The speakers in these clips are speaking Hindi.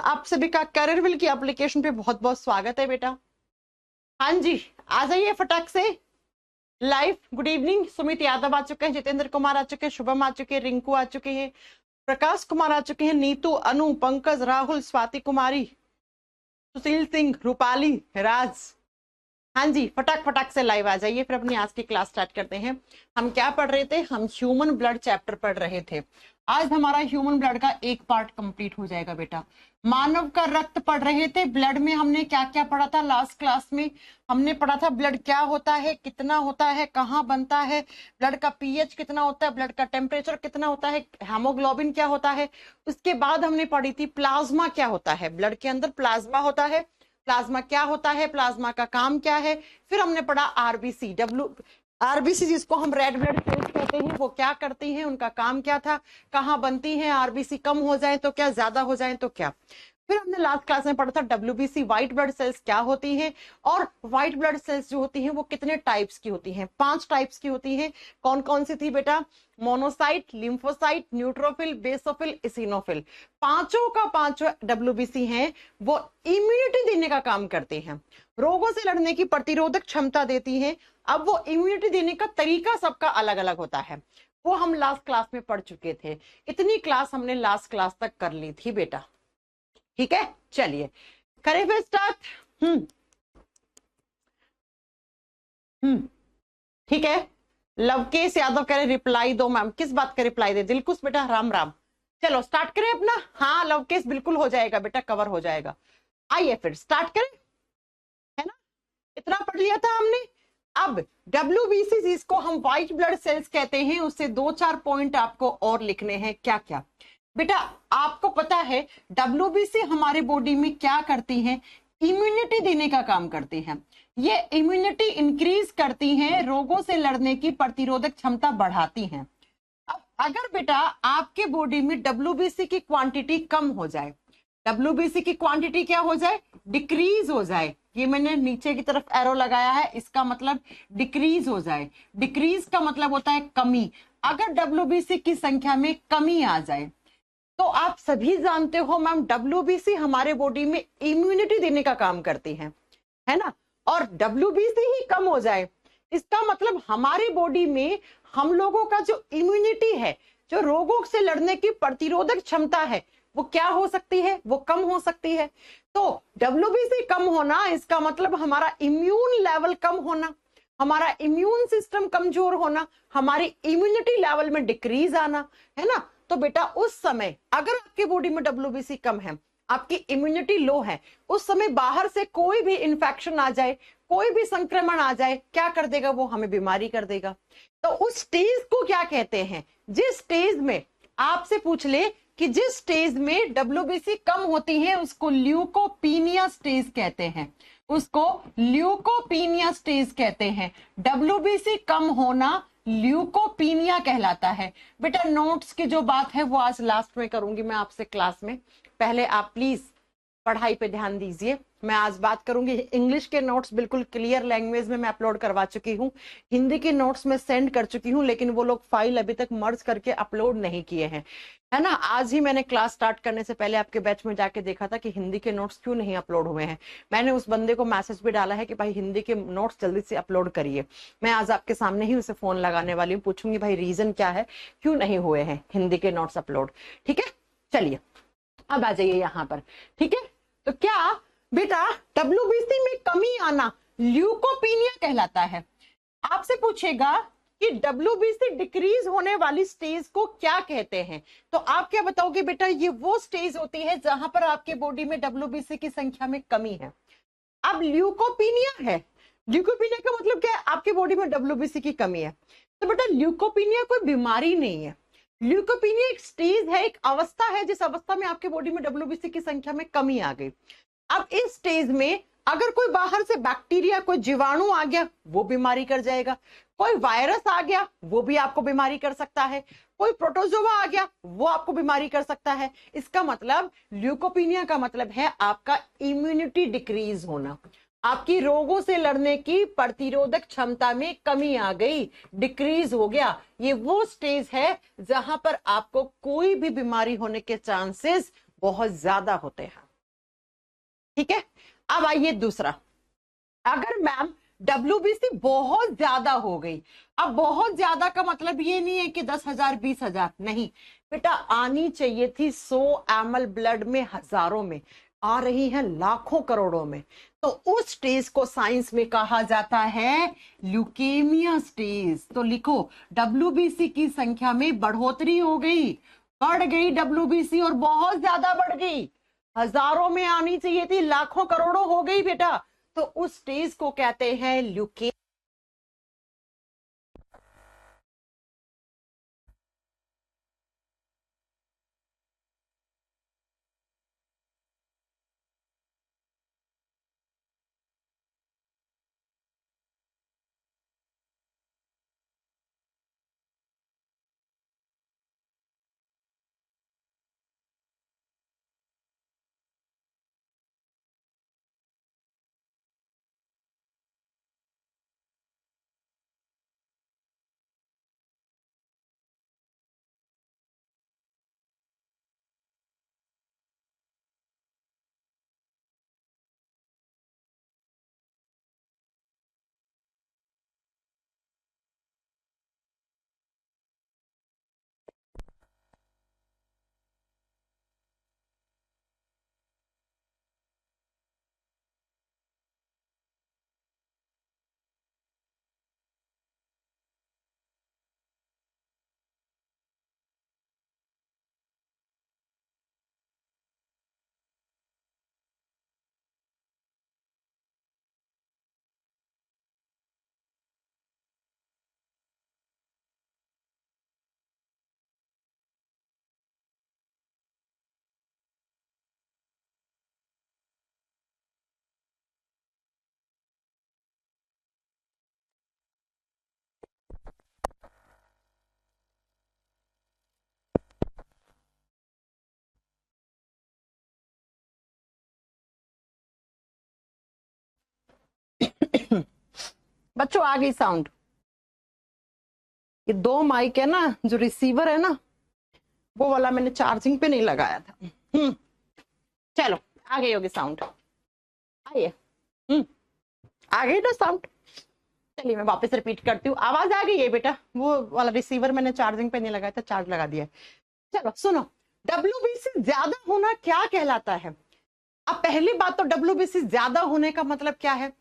आप सभी का करियरविल की एप्लीकेशन पे बहुत बहुत स्वागत है बेटा। हाँ जी, आ जाइए फटाक से live. Good evening. Sumit Yadav आ चुके हैं, जितेंद्र कुमार आ चुके हैं, शुभम आ चुके हैं, रिंकू आ चुके हैं, प्रकाश कुमार आ चुके हैं, नीतू, अनु, पंकज, राहुल, स्वाति कुमारी, सुशील सिंह, रूपाली, राज। हाँ जी, फटाक फटाक से लाइव आ जाइए, फिर अपनी आज की क्लास स्टार्ट करते हैं। हम क्या पढ़ रहे थे? हम ह्यूमन ब्लड चैप्टर पढ़ रहे थे। आज हमारा ह्यूमन ब्लड का एक पार्ट कंप्लीट हो जाएगा बेटा। मानव का रक्त पढ़ रहे थे। ब्लड में हमने क्या क्या पढ़ा था लास्ट क्लास में? हमने पढ़ा था ब्लड क्या होता है, कितना होता है, कहाँ बनता है, ब्लड का पीएच कितना होता है, ब्लड का टेम्परेचर कितना होता है, हेमोग्लोबिन क्या होता है। उसके बाद हमने पढ़ी थी प्लाज्मा क्या होता है। ब्लड के अंदर प्लाज्मा होता है। प्लाज्मा क्या होता है, प्लाज्मा का काम क्या है। फिर हमने पढ़ा आरबीसी, आरबीसी जिसको हम रेड ब्लड सेल्स कहते हैं, वो क्या करती हैं, उनका काम क्या था, कहाँ बनती हैं, आरबीसी कम हो जाए तो क्या, ज्यादा हो जाए तो क्या। फिर हमने लास्ट क्लास में पढ़ा था डब्ल्यूबीसी, व्हाइट ब्लड सेल्स क्या होती हैं, और व्हाइट ब्लड सेल्स जो होती हैं वो कितने टाइप्स की होती हैं। 5 टाइप्स की होती हैं। कौन कौन सी थी बेटा? Monocyte, lymphocyte, neutrophil, basophil, eosinophil. पांचों का पांचों डब्ल्यूबीसी हैं, वो इम्यूनिटी देने का काम करते हैं, रोगों से लड़ने की प्रतिरोधक क्षमता देती हैं। अब वो इम्यूनिटी देने का तरीका सबका अलग अलग होता है, वो हम लास्ट क्लास में पढ़ चुके थे। इतनी क्लास हमने लास्ट क्लास तक कर ली थी बेटा। ठीक है, चलिए करें फिर स्टार्ट। ठीक है। लवकेश यादव कह रहे रिप्लाई दो मैम। किस बात का रिप्लाई दे? दिलकुश बेटा, राम राम। चलो स्टार्ट करें अपना। हाँ लवकेश, बिल्कुल हो जाएगा बेटा, कवर हो जाएगा। आइए फिर स्टार्ट करें, है ना? इतना पढ़ लिया था हमने। अब डब्ल्यूबीसी जिसको हम व्हाइट ब्लड सेल्स कहते हैं, उससे 2-4 पॉइंट आपको और लिखने हैं। क्या क्या बेटा? आपको पता है डब्ल्यूबीसी हमारे बॉडी में क्या करती हैं? इम्यूनिटी देने का काम करती हैं। ये इम्यूनिटी इंक्रीज करती हैं, रोगों से लड़ने की प्रतिरोधक क्षमता बढ़ाती हैं। अब अगर बेटा आपके बॉडी में डब्ल्यूबीसी की क्वांटिटी कम हो जाए, डब्ल्यूबीसी की क्वांटिटी क्या हो जाए? डिक्रीज हो जाए। ये मैंने नीचे की तरफ एरो लगाया है, इसका मतलब डिक्रीज हो जाए। डिक्रीज का मतलब होता है कमी। अगर डब्ल्यूबीसी की संख्या में कमी आ जाए तो आप सभी जानते हो मैम, डब्ल्यूबीसी हमारे बॉडी में इम्यूनिटी देने का काम करती है ना? और डब्ल्यूबीसी ही कम हो जाए, इसका मतलब हमारी बॉडी में हम लोगों का जो इम्यूनिटी है, जो रोगों से लड़ने की प्रतिरोधक क्षमता है, वो क्या हो सकती है? वो कम हो सकती है। तो डब्ल्यूबीसी कम होना, इसका मतलब हमारा इम्यून लेवल कम होना, हमारा इम्यून सिस्टम कमजोर होना, हमारी इम्यूनिटी लेवल में डिक्रीज आना, है ना? तो बेटा उस समय अगर आपके बॉडी में डब्ल्यूबीसी कम है, आपकी इम्यूनिटी लो है, उस समय बाहर से कोई भी इंफेक्शन आ जाए, कोई भी संक्रमण आ जाए, क्या कर देगा? वो हमें बीमारी कर देगा। तो उस स्टेज को क्या कहते हैं? जिस स्टेज में आपसे पूछ ले कि जिस स्टेज में डब्ल्यूबीसी कम होती है, उसको ल्यूकोपीनिया स्टेज कहते हैं। उसको ल्यूकोपीनिया स्टेज कहते हैं। डब्ल्यूबीसी कम होना ल्यूकोपीनिया कहलाता है। बेटा नोट्स की जो बात है वो आज लास्ट में करूंगी मैं आपसे क्लास में। पहले आप प्लीज पढ़ाई पे ध्यान दीजिए। मैं आज बात करूंगी इंग्लिश के नोट्स, बिल्कुल क्लियर लैंग्वेज में मैं अपलोड करवा चुकी हूँ। हिंदी के नोट्स में सेंड कर चुकी हूँ, लेकिन वो लोग फाइल अभी तक मर्ज करके अपलोड नहीं किए हैं, है ना? आज ही मैंने क्लास स्टार्ट करने से पहले आपके बैच में जाके देखा था कि हिंदी के नोट्स क्यों नहीं अपलोड हुए हैं। मैंने उस बंदे को मैसेज भी डाला है कि भाई हिंदी के नोट्स जल्दी से अपलोड करिए। मैं आज आपके सामने ही उसे फोन लगाने वाली हूँ, पूछूंगी भाई रीजन क्या है, क्यों नहीं हुए हैं हिंदी के नोट्स अपलोड। ठीक है, चलिए अब आ जाइए यहाँ पर। ठीक है, तो क्या बेटा डब्ल्यूबीसी में कमी आना ल्यूकोपीनिया कहलाता है। आपसे पूछेगा कि डब्ल्यूबीसी डिक्रीज होने वाली स्टेज को क्या कहते हैं, तो आप क्या बताओगे? बेटा ये वो स्टेज होती है जहां पर आपके बॉडी में डब्ल्यूबीसी की संख्या में कमी है। अब ल्यूकोपीनिया है, ल्यूकोपीनिया का मतलब क्या है? आपके बॉडी में डब्ल्यूबीसी की कमी है। तो बेटा ल्यूकोपीनिया कोई बीमारी नहीं है। ल्यूकोपीनिया एक स्टेज है, एक अवस्था है, जिस अवस्था में आपके बॉडी में डब्ल्यूबीसी की संख्या में कमी आ गई। अब इस स्टेज में अगर कोई बाहर से बैक्टीरिया, कोई जीवाणु आ गया, वो बीमारी कर जाएगा। कोई वायरस आ गया, वो भी आपको बीमारी कर सकता है। कोई प्रोटोजोआ आ गया, वो आपको बीमारी कर सकता है। इसका मतलब ल्यूकोपीनिया का मतलब है आपका इम्यूनिटी डिक्रीज होना, आपकी रोगों से लड़ने की प्रतिरोधक क्षमता में कमी आ गई, डिक्रीज हो गया। ये वो स्टेज है जहां पर आपको कोई भी बीमारी होने के चांसेस बहुत ज्यादा होते हैं। ठीक है, अब आइए दूसरा, अगर मैम WBC बहुत ज्यादा हो गई, अब बहुत ज्यादा का मतलब ये नहीं है कि 10,000 20,000, नहीं बेटा, आनी चाहिए थी 100 ml ब्लड में, हजारों में, आ रही है लाखों करोड़ों में, तो उस स्टेज को साइंस में कहा जाता है ल्यूकेमिया स्टेज। तो लिखो WBC की संख्या में बढ़ोतरी हो गई, बढ़ गई WBC, और बहुत ज्यादा बढ़ गई, हजारों में आनी चाहिए थी, लाखों करोड़ों हो गई बेटा, तो उस स्टेज को कहते हैं ल्यूके। बच्चों आ गई साउंड? ये दो माइक है ना, जो रिसीवर है ना, वो वाला मैंने चार्जिंग पे नहीं लगाया था। चलो आ गई होगी साउंड, आइए। आ गई ना साउंड? चलिए मैं वापस रिपीट करती हूँ, आवाज आ गई है बेटा? वो वाला रिसीवर मैंने चार्जिंग पे नहीं लगाया था, चार्ज लगा दिया है। चलो सुनो, WBC ज्यादा होना क्या कहलाता है? अब पहली बात तो WBC ज्यादा होने का मतलब क्या है?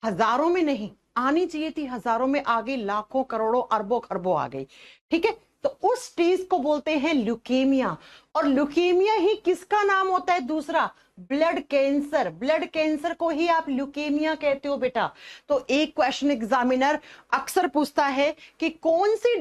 हजारों में नहीं, आनी चाहिए थी हजारों में, आ गई लाखों करोड़ों अरबों खरबों आ गई, ठीक है, तो उस स्टेज को बोलते हैं ल्यूकेमिया। और ल्यूकेमिया ही किसका नाम होता है दूसरा? Blood cancer. ब्लड कैंसर को ही आप ल्यूकेमिया कहते हो बेटा। तो एक क्वेश्चन एग्जामिनर अक्सर पूछता है कि कौन सी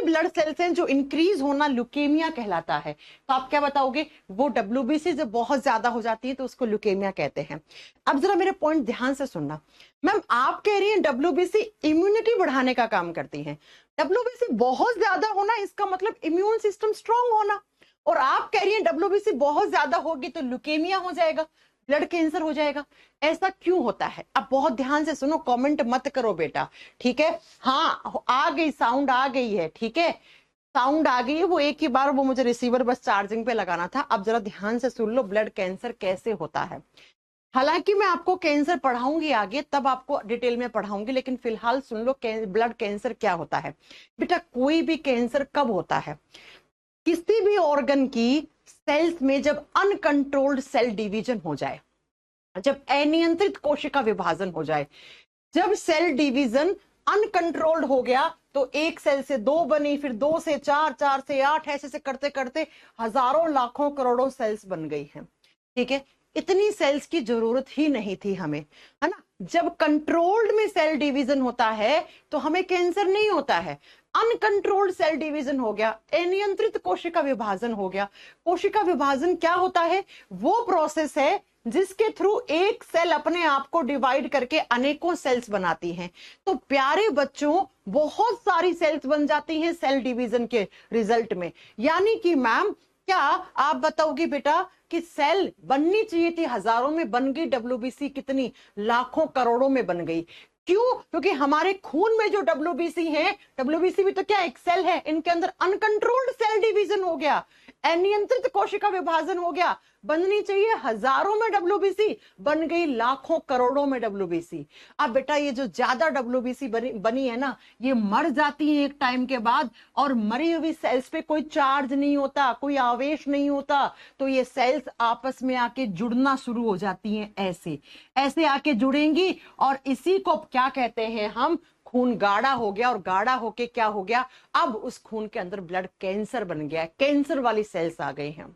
ब्लड सेल्स हैं जो इंक्रीज होना ल्यूकेमिया कहलाता है, तो आप क्या बताओगे? वो WBC जब बहुत ज्यादा हो जाती है तो उसको ल्यूकेमिया कहते हैं। अब जरा मेरे पॉइंट ध्यान से सुनना, मैम आप कह रही हैं WBC इम्यूनिटी बढ़ाने का काम करती है, WBC बहुत ज्यादा होना इसका मतलब इम्यून सिस्टम स्ट्रांग होना, और आप कह रही हैं WBC बहुत ज्यादा होगी तो ल्यूकेमिया हो जाएगा, ब्लड कैंसर हो जाएगा। ऐसा क्यों होता है? अब बहुत ध्यान से सुनो, कमेंट मत करो बेटा, ठीक है? हाँ आ गई साउंड, आ गई है, ठीक है, साउंड आ गई है। वो एक ही बार वो मुझे रिसीवर बस चार्जिंग पे लगाना था। अब जरा ध्यान से सुन लो ब्लड कैंसर कैसे होता है। हालांकि मैं आपको कैंसर पढ़ाऊंगी आगे, तब आपको डिटेल में पढ़ाऊंगी, लेकिन फिलहाल सुन लो ब्लड कैंसर क्या होता है। बेटा कोई भी कैंसर कब होता है? किसी भी ऑर्गन की सेल्स में जब अनकंट्रोल्ड सेल डिवीजन हो जाए, जब अनियंत्रित कोशिका विभाजन हो जाए, जब सेल डिवीजन अनकंट्रोल्ड हो गया, तो एक सेल से दो बनी, फिर दो से चार, चार से आठ, ऐसे से करते करते हजारों लाखों करोड़ों सेल्स बन गई हैं, ठीक है? इतनी सेल्स की जरूरत ही नहीं थी हमें, है ना? जब कंट्रोल्ड में सेल डिवीजन होता है तो हमें कैंसर नहीं होता है। अनकंट्रोल्ड सेल डिवीजन हो गया, अनियंत्रित कोशिका विभाजन हो गया। कोशिका विभाजन क्या होता है? वो प्रोसेस है जिसके थ्रू एक सेल अपने आप को डिवाइड करके अनेकों सेल्स बनाती हैं। तो प्यारे बच्चों, बहुत सारी सेल्स बन जाती हैं सेल डिवीजन के रिजल्ट में। यानी कि मैम क्या आप बताओगी बेटा कि सेल बननी चाहिए थी हजारों में, बन गई WBC कितनी? लाखों करोड़ों में बन गई। क्यों? क्योंकि हमारे खून में जो WBC है, WBC भी तो क्या एक सेल है, इनके अंदर अनकंट्रोल्ड सेल डिवीजन हो गया, अनियंत्रित कोशिका विभाजन हो गया, बननी चाहिए हजारों में डब्ल्यूबीसी, बन गई लाखों करोड़ों में डब्ल्यूबीसी। अब बेटा ये जो ज्यादा डब्ल्यूबीसी बनी है ना, ये मर जाती है एक टाइम के बाद, और मरी हुई सेल्स पे कोई चार्ज नहीं होता, कोई आवेश नहीं होता, तो ये सेल्स आपस में आके जुड़ना शुरू हो जाती हैं, ऐसे ऐसे आके जुड़ेंगी, और इसी को क्या कहते हैं हम, खून गाढ़ा हो गया, और गाढ़ा होके क्या हो गया, अब उस खून के अंदर ब्लड कैंसर बन गया, कैंसर वाली सेल्स आ गई हैं।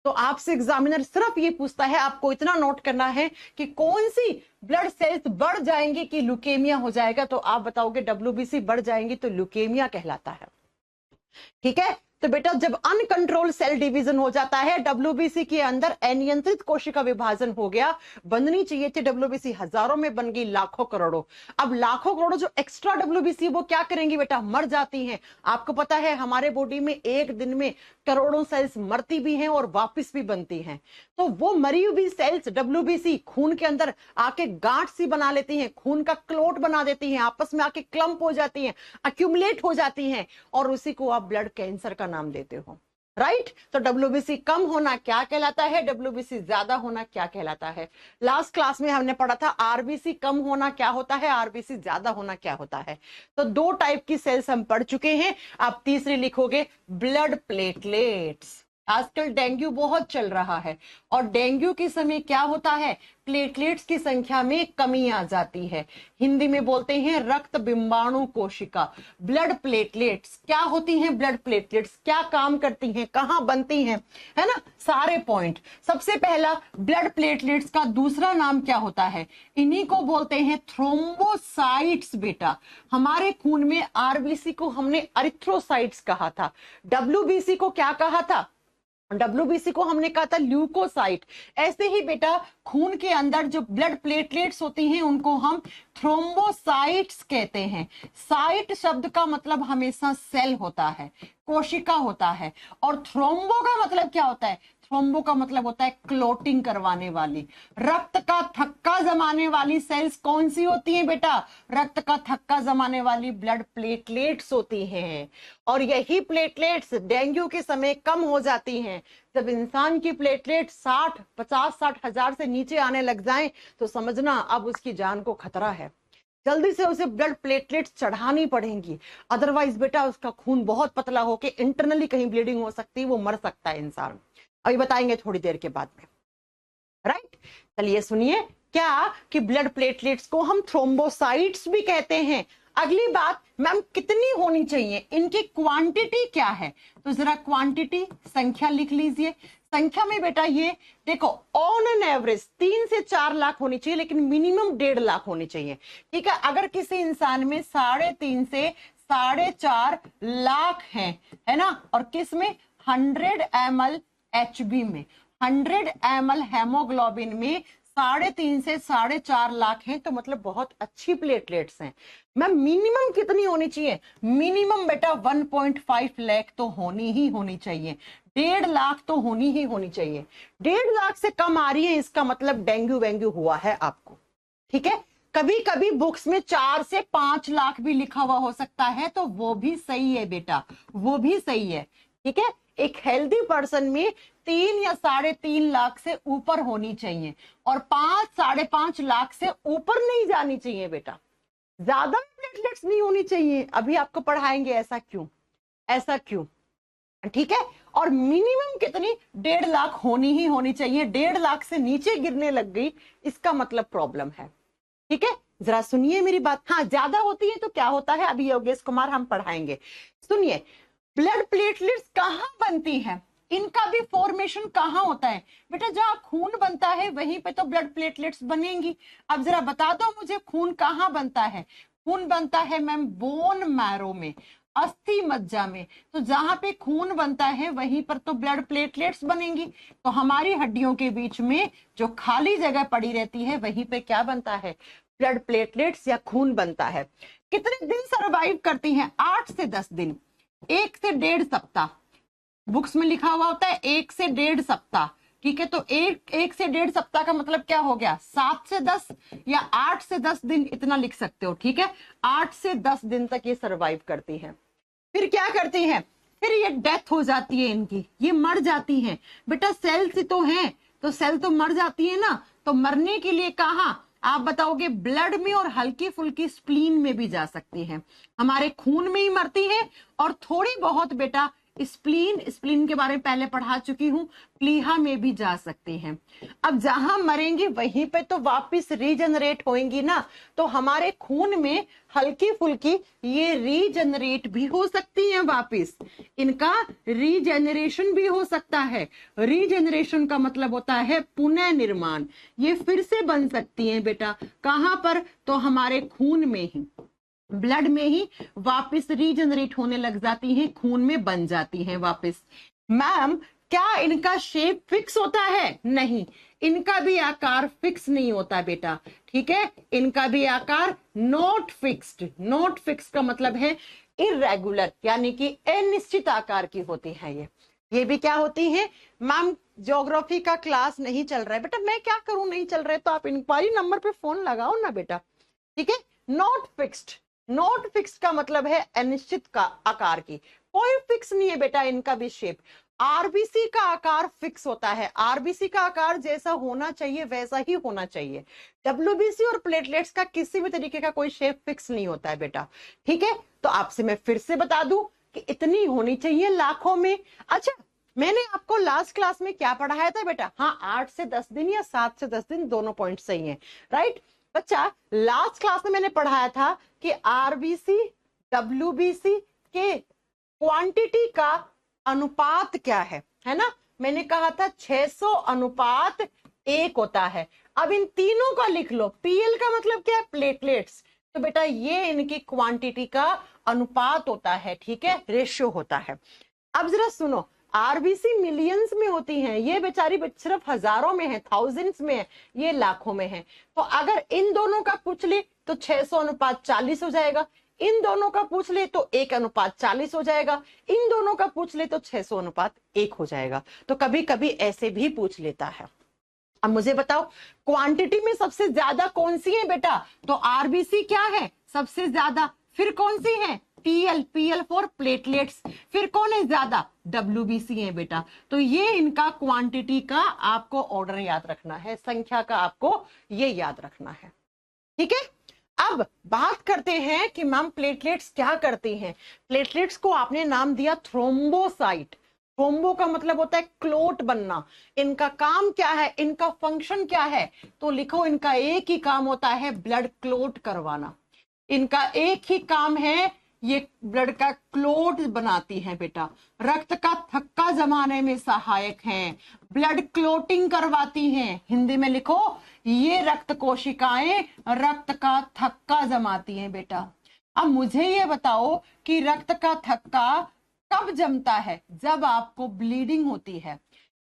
तो आपसे एग्जामिनर सिर्फ ये पूछता है, आपको इतना नोट करना है कि कौन सी ब्लड सेल्स बढ़ जाएंगी कि ल्यूकेमिया हो जाएगा, तो आप बताओगे डब्ल्यूबीसी बढ़ जाएंगी तो ल्यूकेमिया कहलाता है। ठीक है, तो बेटा जब अनकंट्रोल सेल डिवीजन हो जाता है, डब्ल्यूबीसी के अंदर अनियंत्रित कोशिका विभाजन हो गया, बननी चाहिए थी डब्ल्यूबीसी हजारों में, बन गई लाखों करोड़ों। अब लाखों करोड़ों जो एक्स्ट्रा डब्ल्यूबीसी वो क्या करेंगी बेटा, मर जाती हैं। आपको पता है हमारे बॉडी में एक दिन में करोड़ों सेल्स मरती भी हैं और वापस भी बनती हैं, तो वो मरी हुई सेल्स डब्ल्यूबीसी खून के अंदर आके गांठ सी बना लेती हैं, खून का क्लोट बना देती हैं, आपस में आके क्लम्प हो जाती हैं, अक्यूमुलेट हो जाती हैं, और उसी को आप ब्लड कैंसर का नाम देते हो, राइट। तो डब्ल्यूबीसी कम होना क्या कहलाता है, डब्ल्यूबीसी ज्यादा होना क्या कहलाता है। लास्ट क्लास में हमने पढ़ा था आरबीसी कम होना क्या होता है, आरबीसी ज्यादा होना क्या होता है। तो दो टाइप की सेल्स हम पढ़ चुके हैं, आप तीसरी लिखोगे ब्लड प्लेटलेट्स। आजकल डेंगू बहुत चल रहा है, और डेंगू के समय क्या होता है, प्लेटलेट्स की संख्या में कमी आ जाती है, हिंदी में बोलते हैं रक्त बिंबाणु कोशिका। ब्लड प्लेटलेट्स क्या होती हैं, ब्लड प्लेटलेट्स क्या काम करती हैं, कहां बनती हैं, है ना, सारे पॉइंट। सबसे पहला ब्लड प्लेटलेट्स का दूसरा नाम क्या होता है, इन्हीं को बोलते हैं थ्रोम्बोसाइट्स। बेटा हमारे खून में आरबीसी को हमने एरिथ्रोसाइट्स कहा था, डब्ल्यूबीसी को क्या कहा था, डब्ल्यूबीसी को हमने कहा था ल्यूकोसाइट। ऐसे ही बेटा खून के अंदर जो ब्लड प्लेटलेट्स होती हैं उनको हम थ्रोम्बोसाइट्स कहते हैं। साइट शब्द का मतलब हमेशा सेल होता है, कोशिका होता है, और थ्रोम्बो का मतलब क्या होता है, थ्रोम्बो का मतलब होता है क्लोटिंग करवाने वाली, रक्त का थक्का जमाने वाली सेल्स कौन सी होती हैं बेटा, रक्त का थक्का जमाने वाली ब्लड प्लेटलेट्स होती हैं। और यही प्लेटलेट्स डेंगू के समय कम हो जाती हैं। जब इंसान की प्लेटलेट 50-60 हजार से नीचे आने लग जाएं, तो समझना अब उसकी जान को खतरा है, जल्दी से उसे ब्लड प्लेटलेट्स चढ़ानी पड़ेंगी, अदरवाइज बेटा उसका खून बहुत पतला होके इंटरनली कहीं ब्लीडिंग हो सकती है, वो मर सकता है इंसान। अभी बताएंगे थोड़ी देर के बाद में, राइट। चलिए सुनिए क्या कि ब्लड प्लेटलेट्स को हम थ्रोम्बोसाइट्स भी कहते हैं। अगली बात, मैम कितनी होनी चाहिए, इनकी क्वांटिटी क्या है, तो जरा क्वांटिटी संख्या लिख लीजिए। संख्या में बेटा ये देखो, ऑन एन एवरेज 3 से 4 लाख होनी चाहिए, लेकिन मिनिमम 1.5 लाख होनी चाहिए। ठीक है, अगर किसी इंसान में 3.5 से 4.5 लाख है ना, और किस में 100 ml HB में, 100 ml हेमोग्लोबिन में 3.5 से 4.5 लाख हैं, तो मतलब बहुत अच्छी प्लेटलेट्स हैं। मैम मिनिमम कितनी होनी चाहिए, मिनिमम बेटा 1.5 लाख तो होनी ही होनी चाहिए, 1.5 लाख तो होनी ही होनी चाहिए। 1.5 लाख से कम आ रही है, इसका मतलब डेंगू वेंगू हुआ है आपको। ठीक है, कभी कभी बुक्स में 4 से 5 लाख भी लिखा हुआ हो सकता है, तो वो भी सही है बेटा, वो भी सही है। ठीक है, एक हेल्दी पर्सन में 3 या 3.5 लाख से ऊपर होनी चाहिए, और 5-5.5 लाख से ऊपर नहीं जानी चाहिए बेटा, ज्यादा प्लेटलेट्स नहीं होनी चाहिए। अभी आपको पढ़ाएंगे ऐसा क्यों, ऐसा क्यों। ठीक है, और मिनिमम कितनी, 1.5 लाख होनी ही होनी चाहिए। 1.5 लाख से नीचे गिरने लग गई, इसका मतलब प्रॉब्लम है। ठीक है, जरा सुनिए मेरी बात। हाँ, ज्यादा होती है तो क्या होता है, अभी योगेश कुमार हम पढ़ाएंगे। सुनिए, ब्लड प्लेटलेट्स कहाँ बनती हैं, इनका भी फॉर्मेशन कहाँ होता है बेटा, जहाँ खून बनता है वहीं पे तो ब्लड प्लेटलेट्स बनेंगी। अब जरा बता दो मुझे, खून कहाँ बनता है, खून बनता है मैम बोन मैरो में, अस्थि मज्जा में। तो जहां पे खून बनता है वहीं पर तो ब्लड प्लेटलेट्स बनेंगी। तो हमारी हड्डियों के बीच में जो खाली जगह पड़ी रहती है वहीं पे क्या बनता है, ब्लड प्लेटलेट्स या खून बनता है। कितने दिन सरवाइव करती हैं, 8 से 10 दिन, 1 से 1.5 सप्ताह, बुक्स में लिखा हुआ होता है 1 से 1.5 सप्ताह। ठीक है, तो 1 से 1.5 सप्ताह का मतलब क्या हो गया, 7 से 10 या 8 से 10 दिन, इतना लिख सकते हो। ठीक है, 8 से 10 दिन तक ये सरवाइव करती हैं। फिर क्या करती हैं, फिर ये डेथ हो जाती है इनकी, ये मर जाती हैं। बेटा सेल्स ही तो हैं, तो सेल तो मर जाती है ना, तो मरने के लिए कहाँ आप बताओगे? ब्लड में और हल्की फुल्की स्प्लीन में भी जा सकती हैं, हमारे खून में ही मरती है। और थोड़ी बहुत बेटा स्प्लीन के बारे में पहले पढ़ा चुकी हूं, प्लीहा में भी जा सकती हैं। अब जहां मरेंगी वहीं पे तो वापस रीजनरेट होंगी ना, तो हमारे खून में हल्की फुल्की ये रीजनरेट भी हो सकती हैं वापस, इनका रीजेनरेशन भी हो सकता है। रीजेनरेशन का मतलब होता है पुनः निर्माण, ये फिर से बन सकती हैं बेटा। कहां पर? तो हमारे खून में ही, ब्लड में ही वापस रीजनरेट होने लग जाती हैं, खून में बन जाती हैं वापस। मैम क्या इनका शेप फिक्स होता है? नहीं, इनका भी आकार फिक्स नहीं होता बेटा, ठीक है, इनका भी आकार नॉट फिक्स्ड। नॉट फिक्स का मतलब है इरेगुलर, यानी कि अनिश्चित आकार की होती है ये भी क्या होती है? मैम ज्योग्राफी का क्लास नहीं चल रहा है बेटा, मैं क्या करूं, नहीं चल रहा है तो आप इंक्वायरी नंबर पे फोन लगाओ ना बेटा, ठीक है। नॉट फिक्स्ड, नॉट फिक्स्ड का मतलब है अनिश्चित का आकार की, कोई फिक्स नहीं है बेटा इनका भी शेप। आरबीसी का आकार फिक्स होता है, आरबीसी का आकार जैसा होना चाहिए वैसा ही होना चाहिए। डब्ल्यूबीसी और प्लेटलेट्स का किसी भी तरीके का कोई शेप फिक्स नहीं होता है बेटा, ठीक है। तो आपसे मैं फिर से बता दूं कि इतनी होनी चाहिए लाखों में। अच्छा, मैंने आपको लास्ट क्लास में क्या पढ़ाया था बेटा? हाँ, 8 से 10 दिन या 7 से 10 दिन, दोनों पॉइंट सही है, राइट बच्चा। लास्ट क्लास में मैंने पढ़ाया था कि आरबीसी डब्ल्यूबीसी के क्वांटिटी का अनुपात क्या है ना। मैंने कहा था 600 अनुपात 1 होता है। अब इन तीनों का लिख लो, पीएल का मतलब क्या है? प्लेटलेट्स। तो बेटा ये इनकी क्वांटिटी का अनुपात होता है, ठीक है, रेशियो होता है। अब जरा सुनो, आरबीसी मिलियंस में होती हैं, ये बेचारी सिर्फ हजारों में है, थाउजेंड्स में है, ये लाखों में है। तो अगर इन दोनों का पूछ ले तो 600 अनुपात 40 हो जाएगा, इन दोनों का पूछ ले तो 1 अनुपात 40 हो जाएगा, इन दोनों का पूछ ले तो 600 अनुपात 1 हो जाएगा। तो कभी कभी ऐसे भी पूछ लेता है। अब मुझे बताओ क्वांटिटी में सबसे ज्यादा कौन सी है बेटा? तो आरबीसी क्या है सबसे ज्यादा, फिर कौन सी है? पीएल फॉर प्लेटलेट्स, फिर कौन है ज्यादा? डब्ल्यूबीसी है बेटा। तो ये इनका क्वांटिटी का आपको ऑर्डर याद रखना है, संख्या का आपको ये याद रखना है, ठीक है। अब बात करते हैं कि मैम प्लेटलेट्स क्या करती हैं। प्लेटलेट्स को आपने नाम दिया थ्रोम्बोसाइट, थ्रोम्बो का मतलब होता है क्लोट बनना। इनका काम क्या है, इनका फंक्शन क्या है? तो लिखो, इनका एक ही काम होता है ब्लड क्लोट करवाना, इनका एक ही काम है, ये ब्लड का क्लोट बनाती है बेटा, रक्त का थक्का जमाने में सहायक हैं, ब्लड क्लोटिंग करवाती हैं। हिंदी में लिखो, ये रक्त कोशिकाएं रक्त का थक्का जमाती हैं बेटा। अब मुझे ये बताओ कि रक्त का थक्का कब जमता है? जब आपको ब्लीडिंग होती है।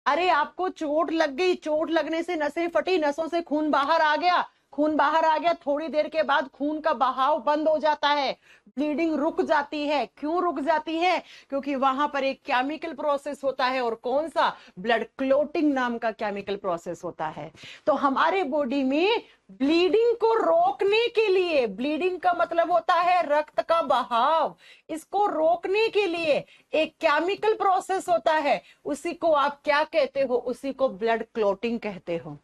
अरे आपको चोट लग गई, चोट लगने से नसें फटी, नसों से खून बाहर आ गया, खून बाहर आ गया, थोड़ी देर के बाद खून का बहाव बंद हो जाता है, ब्लीडिंग रुक जाती है। क्यों रुक जाती है? क्योंकि वहां पर एक केमिकल प्रोसेस होता है, और कौन सा? ब्लड क्लोटिंग नाम का केमिकल प्रोसेस होता है। तो हमारे बॉडी में ब्लीडिंग को रोकने के लिए, ब्लीडिंग का मतलब होता है रक्त का बहाव, इसको रोकने के लिए एक केमिकल प्रोसेस होता है, उसी को आप क्या कहते हो? उसी को ब्लड क्लोटिंग कहते हो।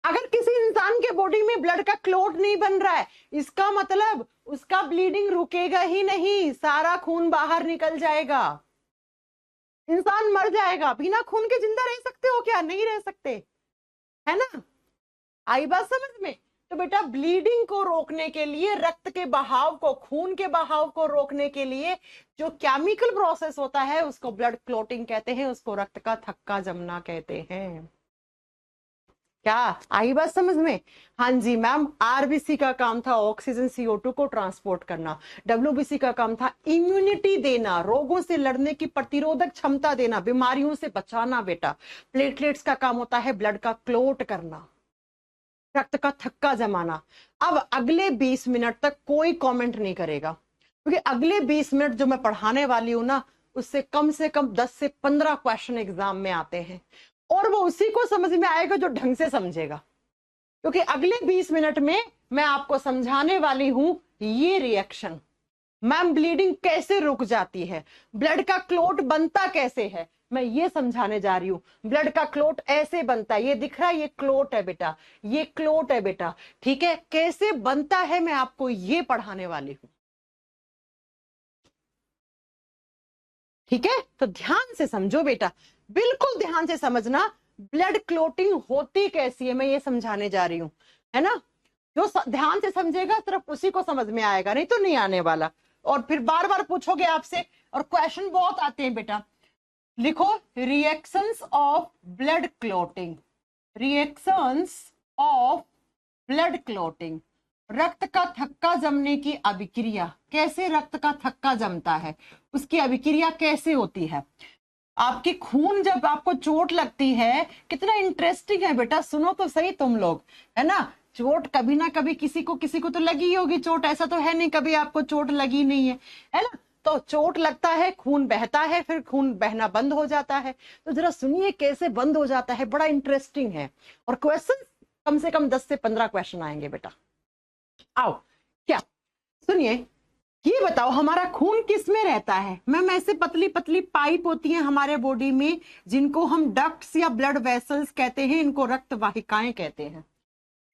अगर किसी इंसान के बॉडी में ब्लड का क्लोट नहीं बन रहा है, इसका मतलब उसका ब्लीडिंग रुकेगा ही नहीं, सारा खून बाहर निकल जाएगा, इंसान मर जाएगा। बिना खून के जिंदा रह सकते हो क्या? नहीं रह सकते, है ना। आई बात समझ में? तो बेटा ब्लीडिंग को रोकने के लिए, रक्त के बहाव को, खून के बहाव को रोकने के लिए जो केमिकल प्रोसेस होता है उसको ब्लड क्लोटिंग कहते हैं, उसको रक्त का थक्का जमना कहते हैं। क्या आई बात समझ में? हाँ जी मैम, आरबीसी का काम था ऑक्सीजन CO2 को ट्रांसपोर्ट करना, डब्ल्यूबीसी का काम था इम्यूनिटी देना, रोगों से लड़ने की प्रतिरोधक क्षमता देना, बीमारियों से बचाना बेटा। प्लेटलेट्स का काम होता है ब्लड का क्लोट करना, रक्त का थक्का जमाना। अब अगले 20 मिनट तक कोई कमेंट नहीं करेगा, क्योंकि अगले 20 मिनट जो मैं पढ़ाने वाली हूं ना, उससे कम 10 से 15 क्वेश्चन एग्जाम में आते हैं, और वो उसी को समझ में आएगा जो ढंग से समझेगा। क्योंकि अगले 20 मिनट में मैं आपको समझाने वाली हूं ये रिएक्शन, मैम ब्लीडिंग कैसे रुक जाती है, ब्लड का क्लोट बनता कैसे है, मैं ये समझाने जा रही हूँ। ब्लड का क्लोट ऐसे बनता है, ये दिख रहा है, ये क्लोट है बेटा, ये क्लोट है बेटा, ठीक है। कैसे बनता है मैं आपको ये पढ़ाने वाली हूं, ठीक है। तो ध्यान से समझो बेटा, बिल्कुल ध्यान से समझना, ब्लड क्लोटिंग होती कैसी है मैं ये समझाने जा रही हूँ, है ना। जो ध्यान से समझेगा सिर्फ उसी को समझ में आएगा, नहीं तो नहीं आने वाला। और फिर बार बार पूछोगे आपसे, और क्वेश्चन बहुत आते हैं बेटा। लिखो reactions of blood clotting, reactions of blood clotting, रक्त का थक्का जमने की अभिक्रिया। कैसे रक्त का थक्का जमता है, उसकी अभिक्रिया कैसे होती है। आपकी खून जब आपको चोट लगती है, कितना इंटरेस्टिंग है बेटा, सुनो तो सही तुम लोग, है ना। चोट कभी ना कभी किसी को तो लगी ही होगी चोट, ऐसा तो है नहीं कभी आपको चोट लगी नहीं है ना। तो चोट लगता है, खून बहता है, फिर खून बहना बंद हो जाता है। तो जरा सुनिए कैसे बंद हो जाता है, बड़ा इंटरेस्टिंग है। और क्वेश्चन कम से कम 10 से 15 क्वेश्चन आएंगे बेटा। आओ, क्या सुनिए, ये बताओ हमारा खून किस में रहता है। मैम ऐसे पतली पतली पाइप होती हैं हमारे बॉडी में, जिनको हम डक्ट्स या ब्लड वेसल्स कहते हैं, इनको रक्त वाहिकाएं कहते हैं।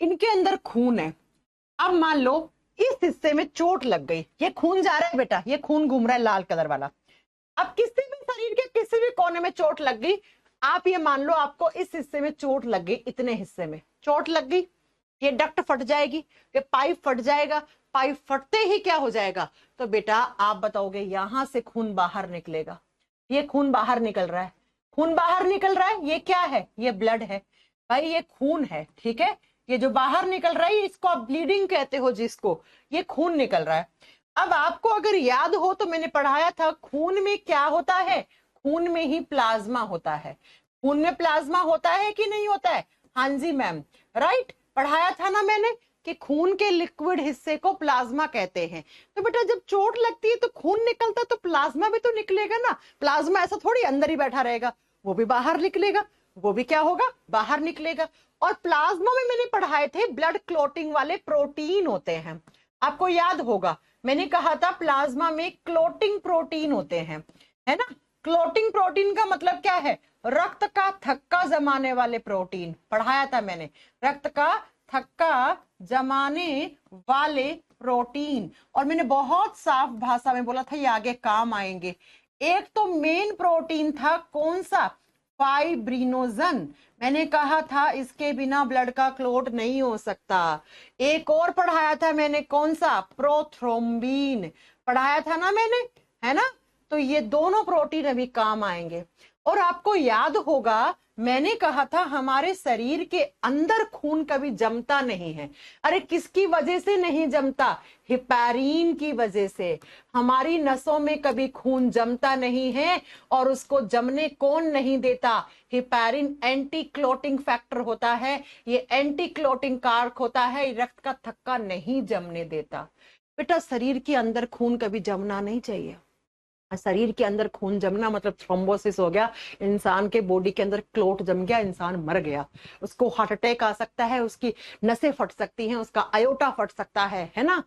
इनके अंदर खून है। अब मान लो इस हिस्से में चोट लग गई, ये खून जा रहा है बेटा, ये खून घूम रहा है लाल कलर वाला। अब किसी भी शरीर के किसी भी कोने में चोट लग गई, आप ये मान लो आपको इस हिस्से में चोट लग गई, इतने हिस्से में चोट लग गई, ये डक्ट फट जाएगी, ये पाइप फट जाएगा। पाइप फटते ही क्या हो जाएगा, तो बेटा आप बताओगे यहां से खून बाहर निकलेगा। ये खून बाहर निकल रहा है, खून बाहर निकल रहा है, ये क्या है, ये ब्लड है भाई, ये खून है, ठीक है। ये जो बाहर निकल रहा है इसको आप ब्लीडिंग कहते हो जिसको, ये खून निकल रहा है। अब आपको अगर याद हो तो मैंने पढ़ाया था खून में क्या होता है, खून में ही प्लाज्मा होता है। खून में प्लाज्मा होता है कि नहीं होता है, हाँ जी मैम, राइट, पढ़ाया था ना मैंने कि खून के लिक्विड हिस्से को प्लाज्मा कहते हैं। तो बेटा जब चोट लगती है तो खून निकलता है, तो प्लाज्मा भी तो निकलेगा ना। प्लाज्मा ऐसा थोड़ी अंदर ही बैठा रहेगा, वो भी बाहर निकलेगा, वो भी क्या होगा, बाहर निकलेगा। और प्लाज्मा में मैंने पढ़ाए थे ब्लड क्लोटिंग वाले प्रोटीन होते हैं, आपको याद होगा मैंने कहा था प्लाज्मा में क्लोटिंग प्रोटीन होते हैं, है ना। क्लोटिंग प्रोटीन का मतलब क्या है, रक्त का थक्का जमाने वाले प्रोटीन, पढ़ाया था मैंने, रक्त का थक्का जमाने वाले प्रोटीन। और मैंने बहुत साफ भाषा में बोला था ये आगे काम आएंगे। एक तो मेन प्रोटीन था कौन सा, फाइब्रिनोजन, मैंने कहा था इसके बिना ब्लड का क्लोट नहीं हो सकता। एक और पढ़ाया था मैंने कौन सा, प्रोथ्रोम्बिन, पढ़ाया था ना मैंने, है ना। तो ये दोनों प्रोटीन अभी काम आएंगे। और आपको याद होगा मैंने कहा था हमारे शरीर के अंदर खून कभी जमता नहीं है। अरे किसकी वजह से नहीं जमता, हिपैरिन की वजह से। हमारी नसों में कभी खून जमता नहीं है, और उसको जमने कौन नहीं देता, हिपैरिन एंटी क्लोटिंग फैक्टर होता है, ये एंटी क्लोटिंग कारक होता है, रक्त का थक्का नहीं जमने देता। बेटा शरीर के अंदर खून कभी जमना नहीं चाहिए। शरीर के अंदर खून जमना मतलब थ्रोम्बोसिस हो गया, इंसान के बॉडी के अंदर क्लोट जम गया, इंसान मर गया, उसको हार्ट अटैक आ सकता है, उसकी नसें फट सकती हैं, उसका आयोटा फट सकता है ना।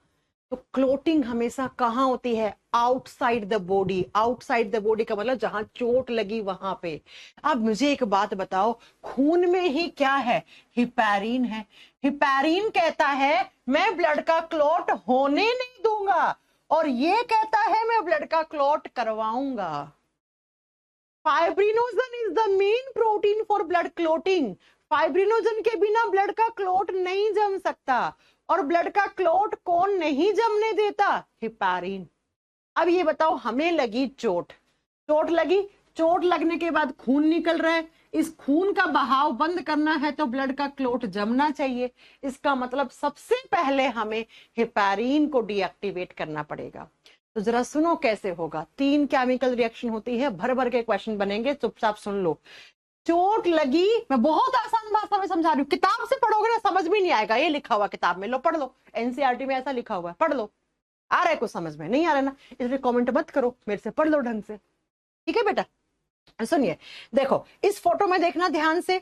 तो क्लोटिंग हमेशा कहाँ होती है, outside the body. Outside the body का मतलब जहां चोट लगी वहां पे। अब मुझे एक बात बताओ, खून में ही क्या है, हिपैरिन है। हिपैरिन कहता है मैं ब्लड का क्लोट होने नहीं दूंगा, और ये कहता है मैं ब्लड का क्लॉट करवाऊंगा। Fibrinogen is the main protein for blood clotting. Fibrinogen के बिना ब्लड का क्लॉट नहीं जम सकता। और ब्लड का क्लॉट कौन नहीं जमने देता, हिपैरिन। अब ये बताओ हमें लगी चोट, चोट लगी, चोट लगने के बाद खून निकल रहा है, इस खून का बहाव बंद करना है तो ब्लड का क्लोट जमना चाहिए। इसका मतलब सबसे पहले हमें हिपैरिन को डीएक्टिवेट करना पड़ेगा। तो जरा सुनो कैसे होगा, 3 केमिकल रिएक्शन होती है, भर भर के क्वेश्चन बनेंगे, चुपचाप सुन लो। चोट लगी, मैं बहुत आसान भाषा में समझा रही हूँ, किताब से पढ़ोगे ना समझ भी नहीं आएगा, ये लिखा हुआ किताब में, लो पढ़ लो, एनसीईआरटी में ऐसा लिखा हुआ है, पढ़ लो। आ रहा है कुछ समझ में, नहीं आ रहा ना, इसलिए कमेंट मत करो, मेरे से पढ़ लो ढंग से, ठीक है बेटा। सुनिए, देखो इस फोटो में देखना ध्यान से,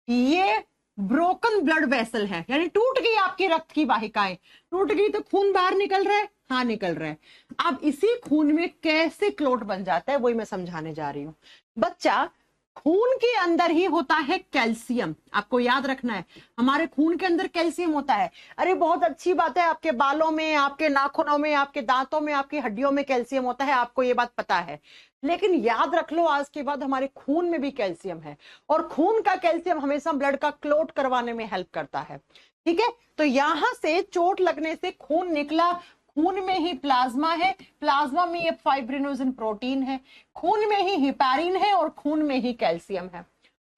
ये ब्रोकन ब्लड वेसल है, यानी टूट गई आपकी रक्त की वाहिकाएं, टूट गई तो खून बाहर निकल रहा है, हाँ निकल रहा है। अब इसी खून में कैसे क्लोट बन जाता है वही मैं समझाने जा रही हूँ। बच्चा, खून के अंदर ही होता है कैल्शियम, आपको याद रखना है, हमारे खून के अंदर कैल्शियम होता है। अरे बहुत अच्छी बात है, आपके बालों में, आपके नाखूनों में, आपके दांतों में, आपकी हड्डियों में कैल्शियम होता है, आपको ये बात पता है। लेकिन याद रख लो आज के बाद हमारे खून में भी कैल्शियम है, और खून का कैल्शियम हमेशा ब्लड का क्लोट करवाने में हेल्प करता है। ठीक है, तो यहां से चोट लगने से खून निकला, खून में ही प्लाज्मा है, प्लाज्मा में ये फाइब्रिनोजन प्रोटीन है, खून में ही हिपैरिन है और खून में ही कैल्शियम है।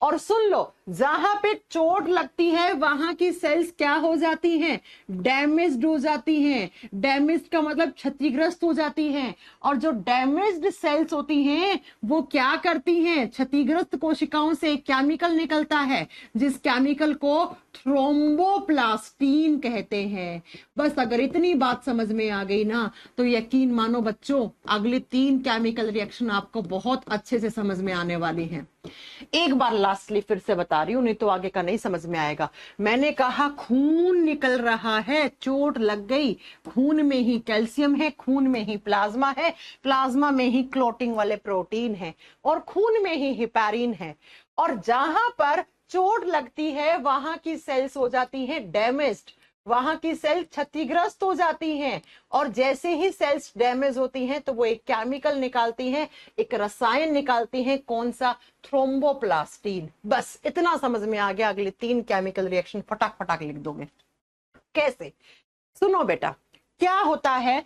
और सुन लो, जहां पे चोट लगती है वहां की सेल्स क्या हो जाती हैं, डैमेज्ड हो जाती हैं। डैमेज्ड का मतलब क्षतिग्रस्त हो जाती हैं, और जो डैमेज्ड सेल्स होती हैं वो क्या करती हैं, क्षतिग्रस्त कोशिकाओं से एक केमिकल निकलता है जिस केमिकल को थ्रोम्बोप्लास्टिन कहते हैं। बस अगर इतनी बात समझ में आ गई ना तो यकीन मानो बच्चों, अगले 3 केमिकल रिएक्शन आपको बहुत अच्छे से समझ में आने वाली हैं। एक बार लास्टली फिर से बता रही हूं, नहीं तो आगे का नहीं समझ में आएगा। मैंने कहा खून निकल रहा है, चोट लग गई, खून में ही कैल्शियम है, खून में ही प्लाज्मा है, प्लाज्मा में ही क्लोटिंग वाले प्रोटीन है, और खून में ही हिपैरिन है। और जहां पर चोट लगती है वहां की सेल्स हो जाती हैं डैमेज्ड, वहां की सेल क्षतिग्रस्त हो जाती हैं, और जैसे ही सेल्स डैमेज होती हैं तो वो एक केमिकल निकालती हैं, एक रसायन निकालती हैं, कौन सा, थ्रोम्बोप्लास्टिन। बस इतना समझ में आ गया, अगले 3 केमिकल रिएक्शन फटाक फटाक लिख दोगे। कैसे, सुनो बेटा, क्या होता है,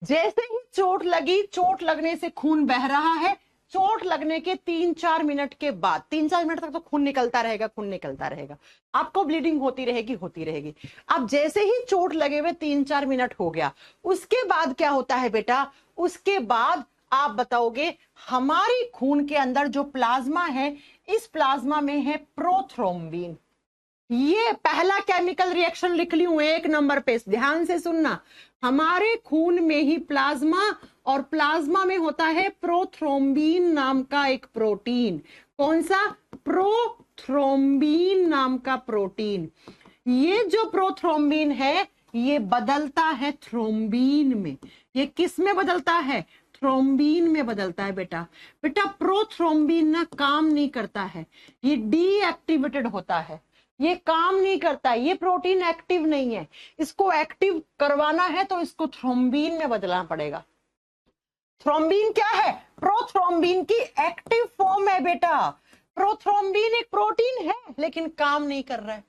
जैसे ही चोट लगी, चोट लगने से खून बह रहा है, चोट लगने के 3-4 मिनट के बाद, 3-4 मिनट तक तो खून निकलता रहेगा, खून निकलता रहेगा, आपको ब्लीडिंग होती रहेगी, होती रहेगी। अब जैसे ही चोट लगे हुए 3-4 मिनट हो गया, उसके बाद क्या होता है बेटा, उसके बाद आप बताओगे हमारी खून के अंदर जो प्लाज्मा है, इस प्लाज्मा में है प्रोथ्रोम्बिन। ये पहला केमिकल रिएक्शन लिख ली हूं 1 नंबर पे, ध्यान से सुनना। हमारे खून में ही प्लाज्मा, और प्लाज्मा में होता है प्रोथ्रोम्बिन नाम का एक प्रोटीन। कौन सा, प्रोथ्रोम्बिन नाम का प्रोटीन। ये जो प्रोथ्रोम्बिन है ये बदलता है थ्रोम्बिन में। ये किस में बदलता है, थ्रोम्बिन में बदलता है बेटा। बेटा प्रोथ्रोम्बिन ना काम नहीं करता है, ये डीएक्टिवेटेड होता है, ये काम नहीं करता, ये प्रोटीन एक्टिव नहीं है। इसको एक्टिव करवाना है तो इसको थ्रोम्बिन में बदलना पड़ेगा। थ्रोम्बिन क्या है, प्रोथ्रोम्बिन की एक्टिव फॉर्म है बेटा। प्रोथ्रोम्बिन एक प्रोटीन है लेकिन काम नहीं कर रहा है,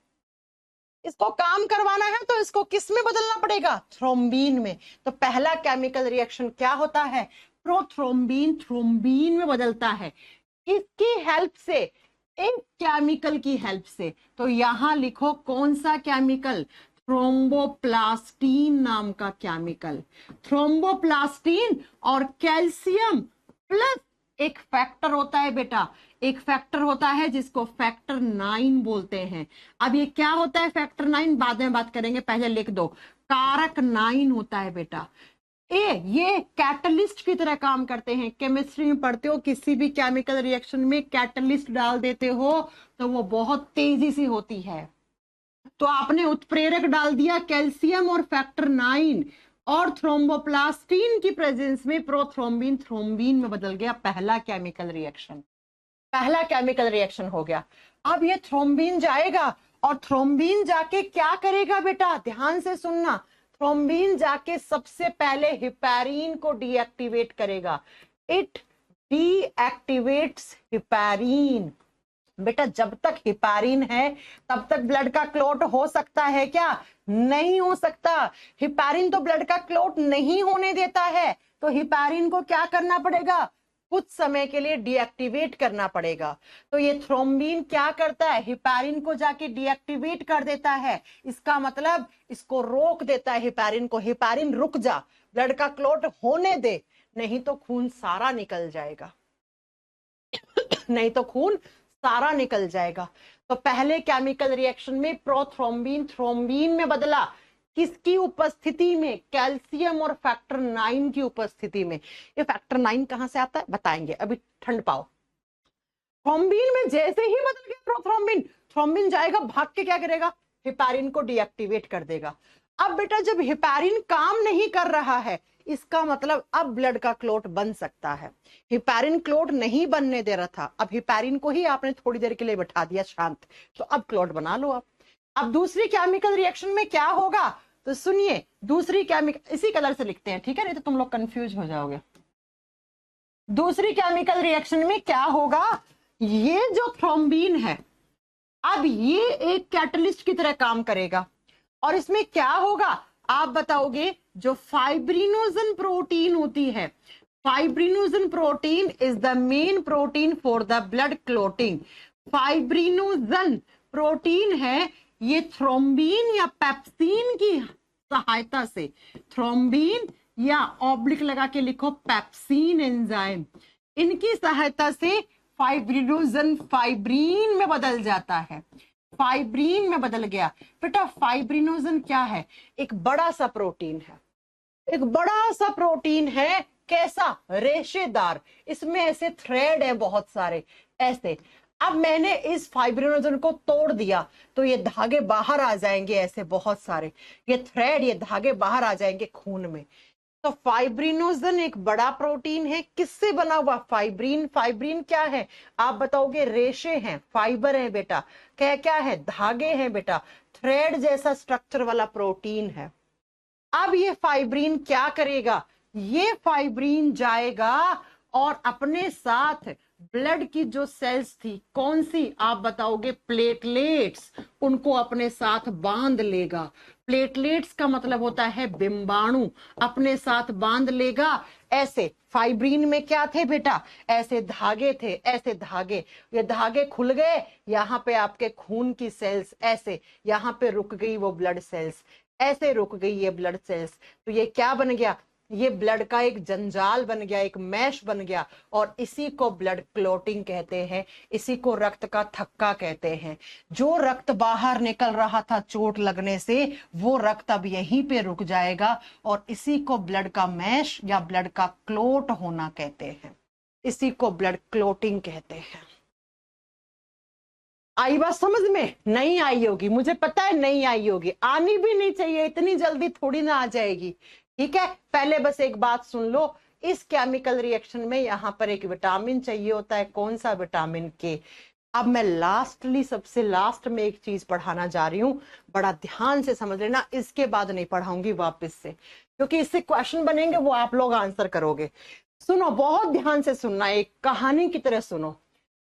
इसको काम करवाना है तो इसको किस में बदलना पड़ेगा, थ्रोम्बिन में। तो पहला केमिकल रिएक्शन क्या होता है, प्रोथ्रोम्बिन थ्रोम्बिन में बदलता है। किसकी हेल्प से, एक केमिकल की हेल्प से। तो यहां लिखो कौन सा केमिकल, थ्रोम्बोप्लास्टिन नाम का केमिकल। थ्रोम्बोप्लास्टिन और कैल्शियम प्लस एक फैक्टर होता है बेटा, एक फैक्टर होता है जिसको फैक्टर 9 बोलते हैं। अब ये क्या होता है फैक्टर 9, बाद में बात करेंगे, पहले लिख दो, कारक 9 होता है बेटा। ये कैटलिस्ट की तरह काम करते हैं। केमिस्ट्री में पढ़ते हो, किसी भी केमिकल रिएक्शन में कैटलिस्ट डाल देते हो तो वो बहुत तेजी से होती है। तो आपने उत्प्रेरक डाल दिया कैल्शियम और फैक्टर 9, और थ्रोम्बोप्लास्टिन की प्रेजेंस में प्रोथ्रोम्बिन थ्रोम्बिन में बदल गया। पहला केमिकल रिएक्शन, पहला केमिकल रिएक्शन हो गया। अब ये थ्रोम्बिन जाएगा, और थ्रोम्बिन जाके क्या करेगा बेटा, ध्यान से सुनना। थ्रोम्बिन जाके सबसे पहले हिपैरिन को डीएक्टिवेट करेगा। It deactivates heparin. बेटा जब तक हिपैरिन है तब तक ब्लड का क्लोट हो सकता है क्या, नहीं हो सकता। हिपैरिन तो ब्लड का क्लोट नहीं होने देता है, तो हिपैरिन को क्या करना पड़ेगा, कुछ समय के लिए डीएक्टिवेट करना पड़ेगा। तो ये थ्रोम्बिन क्या करता है, हिपैरिन को जाके डीएक्टिवेट कर देता है। इसका मतलब इसको रोक देता है हिपैरिन को, हिपैरिन रुक जा, ब्लड का क्लोट होने दे, नहीं तो खून सारा निकल जाएगा, नहीं तो खून सारा निकल जाएगा। तो पहले केमिकल रिएक्शन में प्रोथ्रोम्बिन थ्रोम्बिन में बदला, किसकी उपस्थिति में, कैल्शियम और फैक्टर 9 की उपस्थिति में। ये फैक्टर 9 कहां से आता है बताएंगे, अभी ठंड पाओ। थ्रोम्बिन में जैसे ही बदल गया प्रोथ्रोम्बिन, थ्रोम्बिन जाएगा भाग के क्या करेगा, हिपैरिन को डीएक्टिवेट कर देगा। अब बेटा जब हेपेरिन काम नहीं कर रहा है, इसका मतलब अब ब्लड का क्लोट बन सकता है। हेपेरिन क्लोट नहीं बनने दे रहा था, अब हेपेरिन को ही आपने थोड़ी देर के लिए बैठा दिया शांत, तो अब क्लोट बना लो आप। अब दूसरी केमिकल रिएक्शन में क्या होगा, तो सुनिए, दूसरी केमिकल, इसी कलर से लिखते हैं ठीक है, नहीं तो तुम लोग कंफ्यूज हो जाओगे। दूसरी केमिकल रिएक्शन में क्या होगा, ये जो थ्रोम्बीन है अब ये एक कैटलिस्ट की तरह काम करेगा, और इसमें क्या होगा आप बताओगे, जो फाइब्रिनोजन प्रोटीन होती है, fibrinogen protein is the main protein for the blood clotting. Fibrinogen protein है, ये थ्रोम्बीन या पेप्सिन की सहायता से, थ्रोम्बीन या ऑब्लिक लगा के लिखो पेप्सिन एंजाइम, इनकी सहायता से फाइब्रिनोजन फाइब्रीन में बदल जाता है, फाइब्रीन में बदल गया। बेटा फाइब्रिनोजन क्या है, एक बड़ा सा प्रोटीन है, एक बड़ा सा प्रोटीन है, कैसा, रेशेदार, इसमें ऐसे थ्रेड है बहुत सारे ऐसे। अब मैंने इस फाइब्रिनोजन को तोड़ दिया तो ये धागे बाहर आ जाएंगे, ऐसे बहुत सारे ये थ्रेड, ये धागे बाहर आ जाएंगे खून में। तो फाइब्रिनोजन एक बड़ा प्रोटीन है, किससे बना हुआ, फाइब्रीन। फाइब्रीन क्या है आप बताओगे, रेशे हैं, फाइबर है बेटा, क्या क्या है, धागे हैं बेटा, थ्रेड जैसा स्ट्रक्चर वाला प्रोटीन है। अब ये फाइब्रीन क्या करेगा, ये फाइब्रीन जाएगा और अपने साथ ब्लड की जो सेल्स थी, कौन सी आप बताओगे, प्लेटलेट्स, उनको अपने साथ बांध लेगा। प्लेटलेट्स का मतलब होता है बिंबाणु, अपने साथ बांध लेगा। ऐसे फाइब्रीन में क्या थे बेटा, ऐसे धागे थे, ऐसे धागे, ये धागे खुल गए, यहाँ पे आपके खून की सेल्स, ऐसे यहाँ पे रुक गई वो ब्लड सेल्स, ऐसे रुक गई ये ब्लड सेल्स। तो ये क्या बन गया, ये ब्लड का एक जंजाल बन गया, एक मैश बन गया, और इसी को ब्लड क्लोटिंग कहते हैं, इसी को रक्त का थक्का कहते हैं। जो रक्त बाहर निकल रहा था चोट लगने से, वो रक्त अब यहीं पे रुक जाएगा, और इसी को ब्लड का मैश या ब्लड का क्लोट होना कहते हैं, इसी को ब्लड क्लोटिंग कहते हैं। आई बात समझ में, नहीं आई होगी, मुझे पता है नहीं आई होगी, आनी भी नहीं चाहिए, इतनी जल्दी थोड़ी ना आ जाएगी, ठीक है। पहले बस एक बात सुन लो, इस केमिकल रिएक्शन में यहाँ पर एक विटामिन चाहिए होता है, कौन सा, विटामिन के। अब मैं लास्टली, सबसे लास्ट में एक चीज पढ़ाना जा रही हूँ, बड़ा ध्यान से समझ लेना, इसके बाद नहीं पढ़ाऊंगी वापस से, क्योंकि इससे क्वेश्चन बनेंगे वो आप लोग आंसर करोगे। सुनो, बहुत ध्यान से सुनना, एक कहानी की तरह सुनो।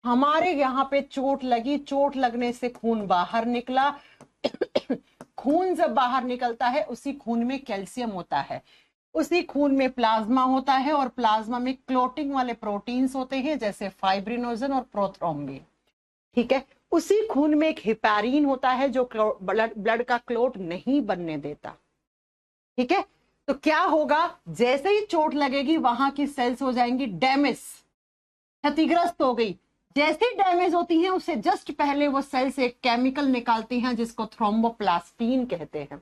हमारे यहाँ पे चोट लगी, चोट लगने से खून बाहर निकला खून जब बाहर निकलता है, उसी खून में कैल्शियम होता है, उसी खून में प्लाज्मा होता है, और प्लाज्मा में क्लोटिंग वाले प्रोटीन्स होते हैं, जैसे फाइब्रिनोजन और प्रोथ्रोम्बिन, ठीक है। उसी खून में एक हेपेरिन होता है जो ब्लड का क्लोट नहीं बनने देता, ठीक है। तो क्या होगा, जैसे ही चोट लगेगी वहां की सेल्स हो जाएंगी डैमेज, क्षतिग्रस्त हो गई। जैसे डैमेज होती हैं उससे जस्ट पहले वो सेल से एक केमिकल निकालती हैं जिसको थ्रोम्बोप्लास्टिन कहते हैं।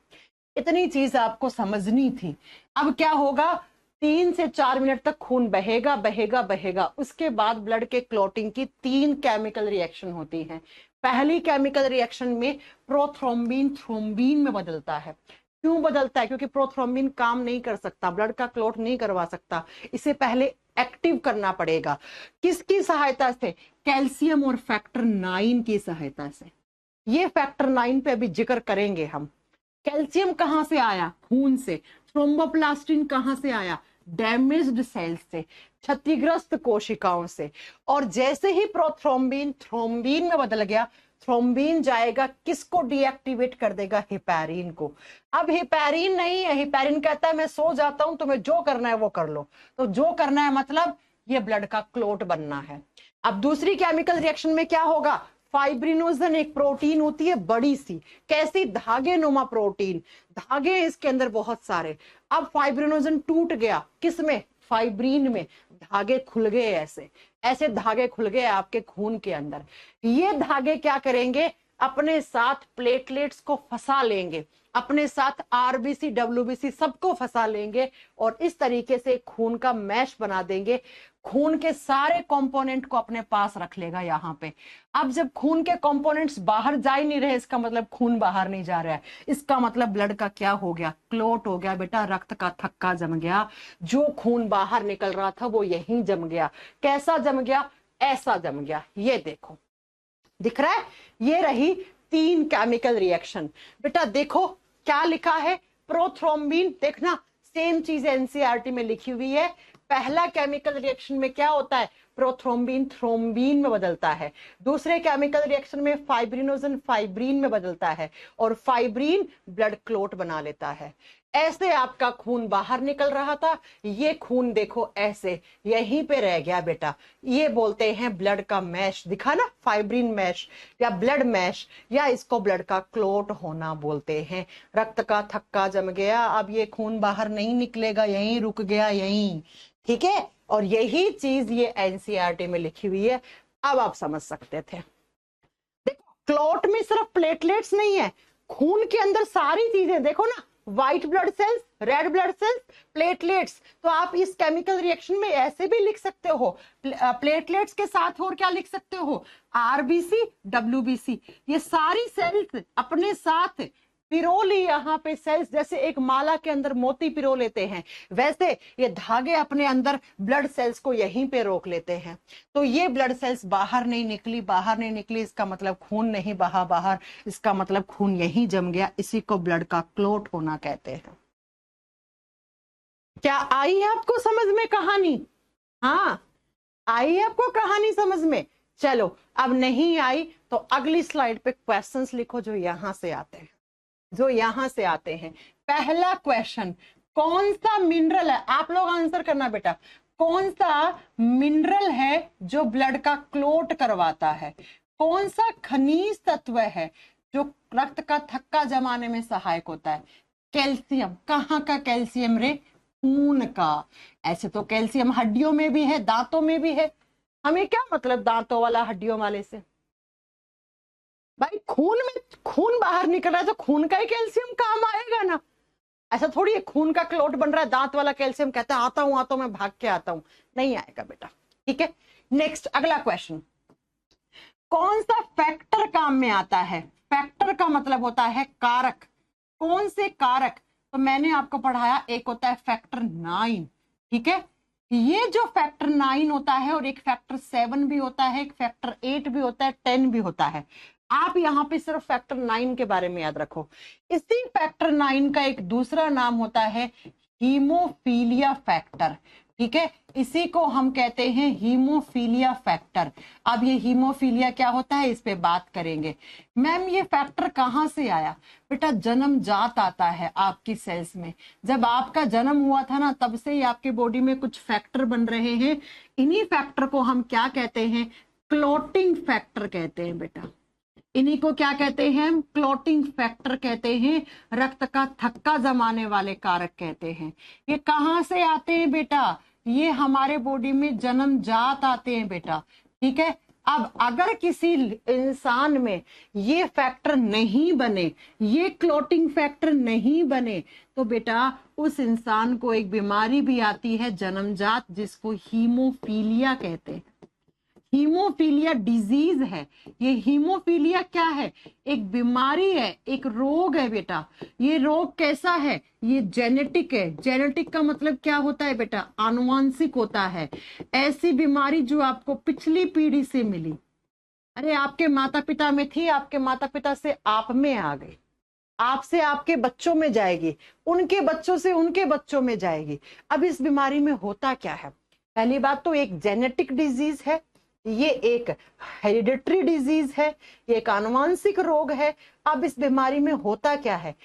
इतनी चीज आपको समझनी थी। अब क्या होगा, 3 से 4 मिनट तक खून बहेगा बहेगा बहेगा, उसके बाद ब्लड के क्लॉटिंग की 3 केमिकल रिएक्शन होती हैं। पहली केमिकल रिएक्शन में प्रोथ्रोम्बिन थ्रोम्बिन में बदलता है। क्यों बदलता है, क्योंकि प्रोथ्रोम्बिन काम नहीं कर सकता, ब्लड का क्लॉट नहीं करवा सकता, इसे पहले एक्टिव करना पड़ेगा। किसकी सहायता से, कैल्शियम और फैक्टर 9 की सहायता से। ये फैक्टर 9 पे अभी जिक्र करेंगे हम। कैल्शियम कहां से आया, खून से। थ्रोम्बोप्लास्टिन कहां से आया, डैमेज्ड सेल्स से, क्षतिग्रस्त कोशिकाओं से। और जैसे ही प्रोथ्रोम्बिन थ्रोम्बिन में बदल गया, थ्रोम्बिन जाएगा, किसको डीएक्टिवेट कर देगा, हेपेरिन को। अब हेपेरिन नहीं है, हेपेरिन कहता है मैं सो जाता हूं, तुम्हें जो करना है वो कर लो। तो जो करना है मतलब ये ब्लड का क्लोट बनना है। अब दूसरी केमिकल रिएक्शन में क्या होगा, फाइब्रिनोजन एक प्रोटीन होती है बड़ी सी, कैसी, धागे नुमा प्रोटीन, धागे इसके अंदर बहुत सारे। अब फाइब्रिनोजन टूट गया, किसमें, फाइब्रीन में, धागे खुल गए, ऐसे ऐसे धागे खुल गए आपके खून के अंदर। ये धागे क्या करेंगे, अपने साथ प्लेटलेट्स को फंसा लेंगे, अपने साथ आरबीसी डब्ल्यूबीसी सबको फंसा लेंगे, और इस तरीके से खून का मैश बना देंगे। खून के सारे कंपोनेंट को अपने पास रख लेगा यहाँ पे। अब जब खून के कंपोनेंट्स बाहर जा ही नहीं रहे, इसका मतलब खून बाहर नहीं जा रहा है, इसका मतलब ब्लड का क्या हो गया, क्लोट हो गया बेटा, रक्त का थक्का जम गया। जो खून बाहर निकल रहा था वो यहीं जम गया। कैसा जम गया, ऐसा जम गया। ये देखो दिख रहा है, ये रही 3 केमिकल रिएक्शन। बेटा देखो क्या लिखा है, प्रोथ्रोम्बिन, देखना सेम चीज एनसीईआरटी में लिखी हुई है। पहला केमिकल रिएक्शन में क्या होता है, प्रोथ्रोम्बिन थ्रोम्बिन में बदलता है। दूसरे केमिकल रिएक्शन में फाइब्रिनोजन फाइब्रिन में बदलता है, और फाइब्रिन ब्लड क्लोट बना लेता है। ऐसे आपका खून बाहर निकल रहा था, ये खून देखो ऐसे यहीं पे रह गया बेटा। ये बोलते हैं ब्लड का मैश, दिखा ना, फाइब्रिन मैश या ब्लड मैश, या इसको ब्लड का क्लोट होना बोलते हैं। रक्त का थक्का जम गया, अब ये खून बाहर नहीं निकलेगा, यहीं रुक गया, यहीं, ठीक है। और यही चीज ये एनसीईआरटी में लिखी हुई है। अब आप समझ सकते थे। देखो क्लोट में सिर्फ प्लेटलेट्स नहीं है, खून के अंदर सारी चीजें देखो ना, white blood cells, red blood cells, platelets. तो आप इस केमिकल रिएक्शन में ऐसे भी लिख सकते हो, प्लेटलेट्स के साथ और क्या लिख सकते हो, आरबीसी डब्ल्यूबीसी। ये सारी सेल्स अपने साथ पिरो ली यहाँ पे सेल्स, जैसे एक माला के अंदर मोती पिरो लेते हैं, वैसे ये धागे अपने अंदर ब्लड सेल्स को यहीं पे रोक लेते हैं। तो ये ब्लड सेल्स बाहर नहीं निकली, बाहर नहीं निकली, इसका मतलब खून नहीं बहा बाहर, इसका मतलब खून यहीं जम गया। इसी को ब्लड का क्लोट होना कहते हैं। क्या आई है आपको समझ में कहानी? हाँ आई है आपको कहानी समझ में? चलो अब नहीं आई तो अगली स्लाइड पे क्वेश्चंस लिखो जो यहां से आते हैं, जो यहां से आते हैं। पहला क्वेश्चन, कौन सा मिनरल है, आप लोग आंसर करना बेटा, कौन सा मिनरल है जो ब्लड का क्लोट करवाता है? कौन सा खनिज तत्व है जो रक्त का थक्का जमाने में सहायक होता है? कैल्शियम। कहाँ का कैल्शियम रे? खून का। ऐसे तो कैल्शियम हड्डियों में भी है, दांतों में भी है, हमें क्या मतलब दांतों वाला हड्डियों वाले से? भाई खून में खून बाहर निकल रहा है तो खून का ही कैल्शियम काम आएगा ना। ऐसा थोड़ी है खून का क्लोट बन रहा है, दांत वाला कैल्शियम कहता है आता हूं मैं भाग के आता हूं, नहीं आएगा बेटा, ठीक है। नेक्स्ट अगला क्वेश्चन, कौन सा फैक्टर काम में आता है? फैक्टर का मतलब होता है कारक। कौन से कारक? तो मैंने आपको पढ़ाया, एक होता है फैक्टर 9, ठीक है। ये जो फैक्टर 9 होता है, और एक फैक्टर 7 भी होता है, एक फैक्टर 8 भी होता है, 10 भी होता है। आप यहाँ पे सिर्फ फैक्टर 9 के बारे में याद रखो। इसी फैक्टर 9 का एक दूसरा नाम होता है हीमोफीलिया फैक्टर, ठीक है। इसी को हम कहते हैं हीमोफीलिया फैक्टर। अब ये हीमोफीलिया क्या होता है, इस पे बात करेंगे। मैम ये फैक्टर कहाँ से आया? बेटा जन्मजात आता है आपकी सेल्स में। जब आपका जन्म हुआ था ना, तब से ही आपके बॉडी में कुछ फैक्टर बन रहे हैं। इन्हीं फैक्टर को हम क्या कहते हैं? क्लोटिंग फैक्टर कहते हैं बेटा। इन्हीं को क्या कहते हैं? क्लोटिंग फैक्टर कहते हैं। रक्त का थक्का जमाने वाले कारक कहते हैं। ये कहाँ से आते हैं बेटा? ये हमारे बॉडी में जन्मजात आते हैं बेटा, ठीक है। अब अगर किसी इंसान में ये फैक्टर नहीं बने, ये क्लोटिंग फैक्टर नहीं बने, तो बेटा उस इंसान को एक बीमारी भी आती है जन्मजात, जिसको हीमोफीलिया कहते हैं। हीमोफीलिया डिजीज है। ये हीमोफीलिया क्या है? एक बीमारी है, एक रोग है बेटा। ये रोग कैसा है? ये जेनेटिक है। जेनेटिक का मतलब क्या होता है बेटा? आनुवांशिक होता है। ऐसी बीमारी जो आपको पिछली पीढ़ी से मिली, अरे आपके माता पिता में थी, आपके माता पिता से आप में आ गई, आपसे आपके बच्चों में जाएगी, उनके बच्चों से उनके बच्चों में जाएगी। अब इस बीमारी में होता क्या है? पहली बात तो एक जेनेटिक डिजीज है, ये एक हेरिडिटरी डिजीज है, ये एक आनुवांशिक रोग है। अब इस बीमारी में होता क्या है?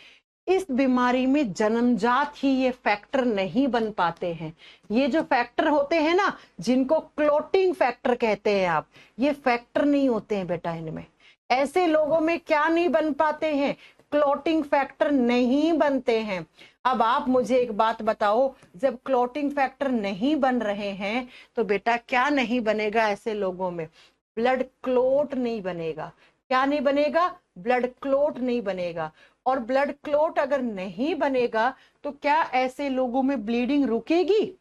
इस बीमारी में जन्मजात ही ये फैक्टर नहीं बन पाते हैं। ये जो फैक्टर होते हैं ना, जिनको क्लोटिंग फैक्टर कहते हैं आप, ये फैक्टर नहीं होते हैं बेटा इनमें। ऐसे लोगों में क्या नहीं बन पाते हैं? क्लोटिंग फैक्टर नहीं बनते हैं। अब आप मुझे एक बात बताओ, जब क्लोटिंग फैक्टर नहीं बन रहे हैं तो बेटा क्या नहीं बनेगा ऐसे लोगों में? ब्लड क्लोट नहीं बनेगा। क्या नहीं बनेगा? ब्लड क्लोट नहीं बनेगा। और ब्लड क्लोट अगर नहीं बनेगा तो क्या ऐसे लोगों में ब्लीडिंग रुकेगी?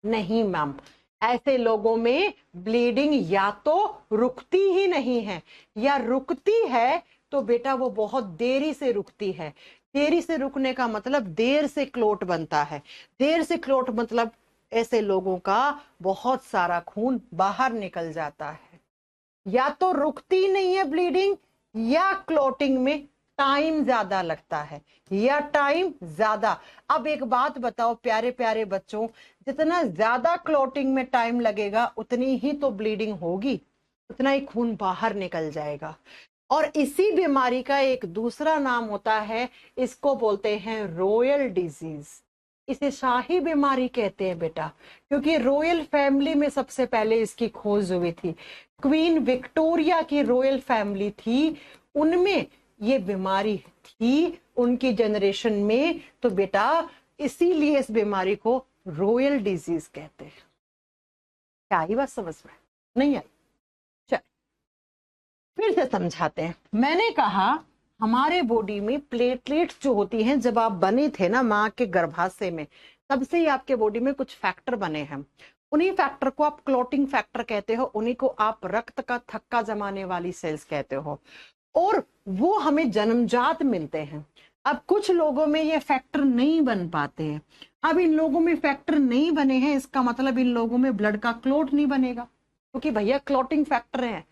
नहीं मैम। ऐसे लोगों में ब्लीडिंग या तो रुकती ही नहीं है, या रुकती है तो बेटा वो बहुत देरी से रुकती है। देरी से रुकने का मतलब देर से क्लोट बनता है। देर से क्लोट मतलब ऐसे लोगों का बहुत सारा खून बाहर निकल जाता है। या तो रुकती नहीं है ब्लीडिंग, या क्लोटिंग में टाइम ज्यादा लगता है, या टाइम ज्यादा। अब एक बात बताओ प्यारे प्यारे बच्चों, जितना ज्यादा क्लोटिंग में टाइम लगेगा उतनी ही तो ब्लीडिंग होगी, उतना ही खून बाहर निकल जाएगा। और इसी बीमारी का एक दूसरा नाम होता है, इसको बोलते हैं रॉयल डिजीज। इसे शाही बीमारी कहते हैं बेटा, क्योंकि रॉयल फैमिली में सबसे पहले इसकी खोज हुई थी। क्वीन विक्टोरिया की रॉयल फैमिली थी, उनमें ये बीमारी थी, उनकी जनरेशन में। तो बेटा इसीलिए इस बीमारी को रॉयल डिजीज कहते हैं। क्या आई बात समझ में? नहीं आई? चल फिर से समझाते हैं। मैंने कहा हमारे बॉडी में प्लेटलेट्स जो होती हैं, जब आप बने थे ना माँ के गर्भाशय में, तब से ही आपके बॉडी में कुछ फैक्टर बने हैं। उन्हीं फैक्टर को आप क्लॉटिंग फैक्टर कहते हो, उन्हीं को आप रक्त का थक्का जमाने वाली सेल्स कहते हो, और वो हमें जन्मजात मिलते हैं। अब कुछ लोगों में ये फैक्टर नहीं बन पाते हैं। अब इन लोगों में फैक्टर नहीं बने हैं, इसका मतलब इन लोगों में ब्लड का क्लॉट नहीं बनेगा, क्योंकि भैया क्लॉटिंग फैक्टर है,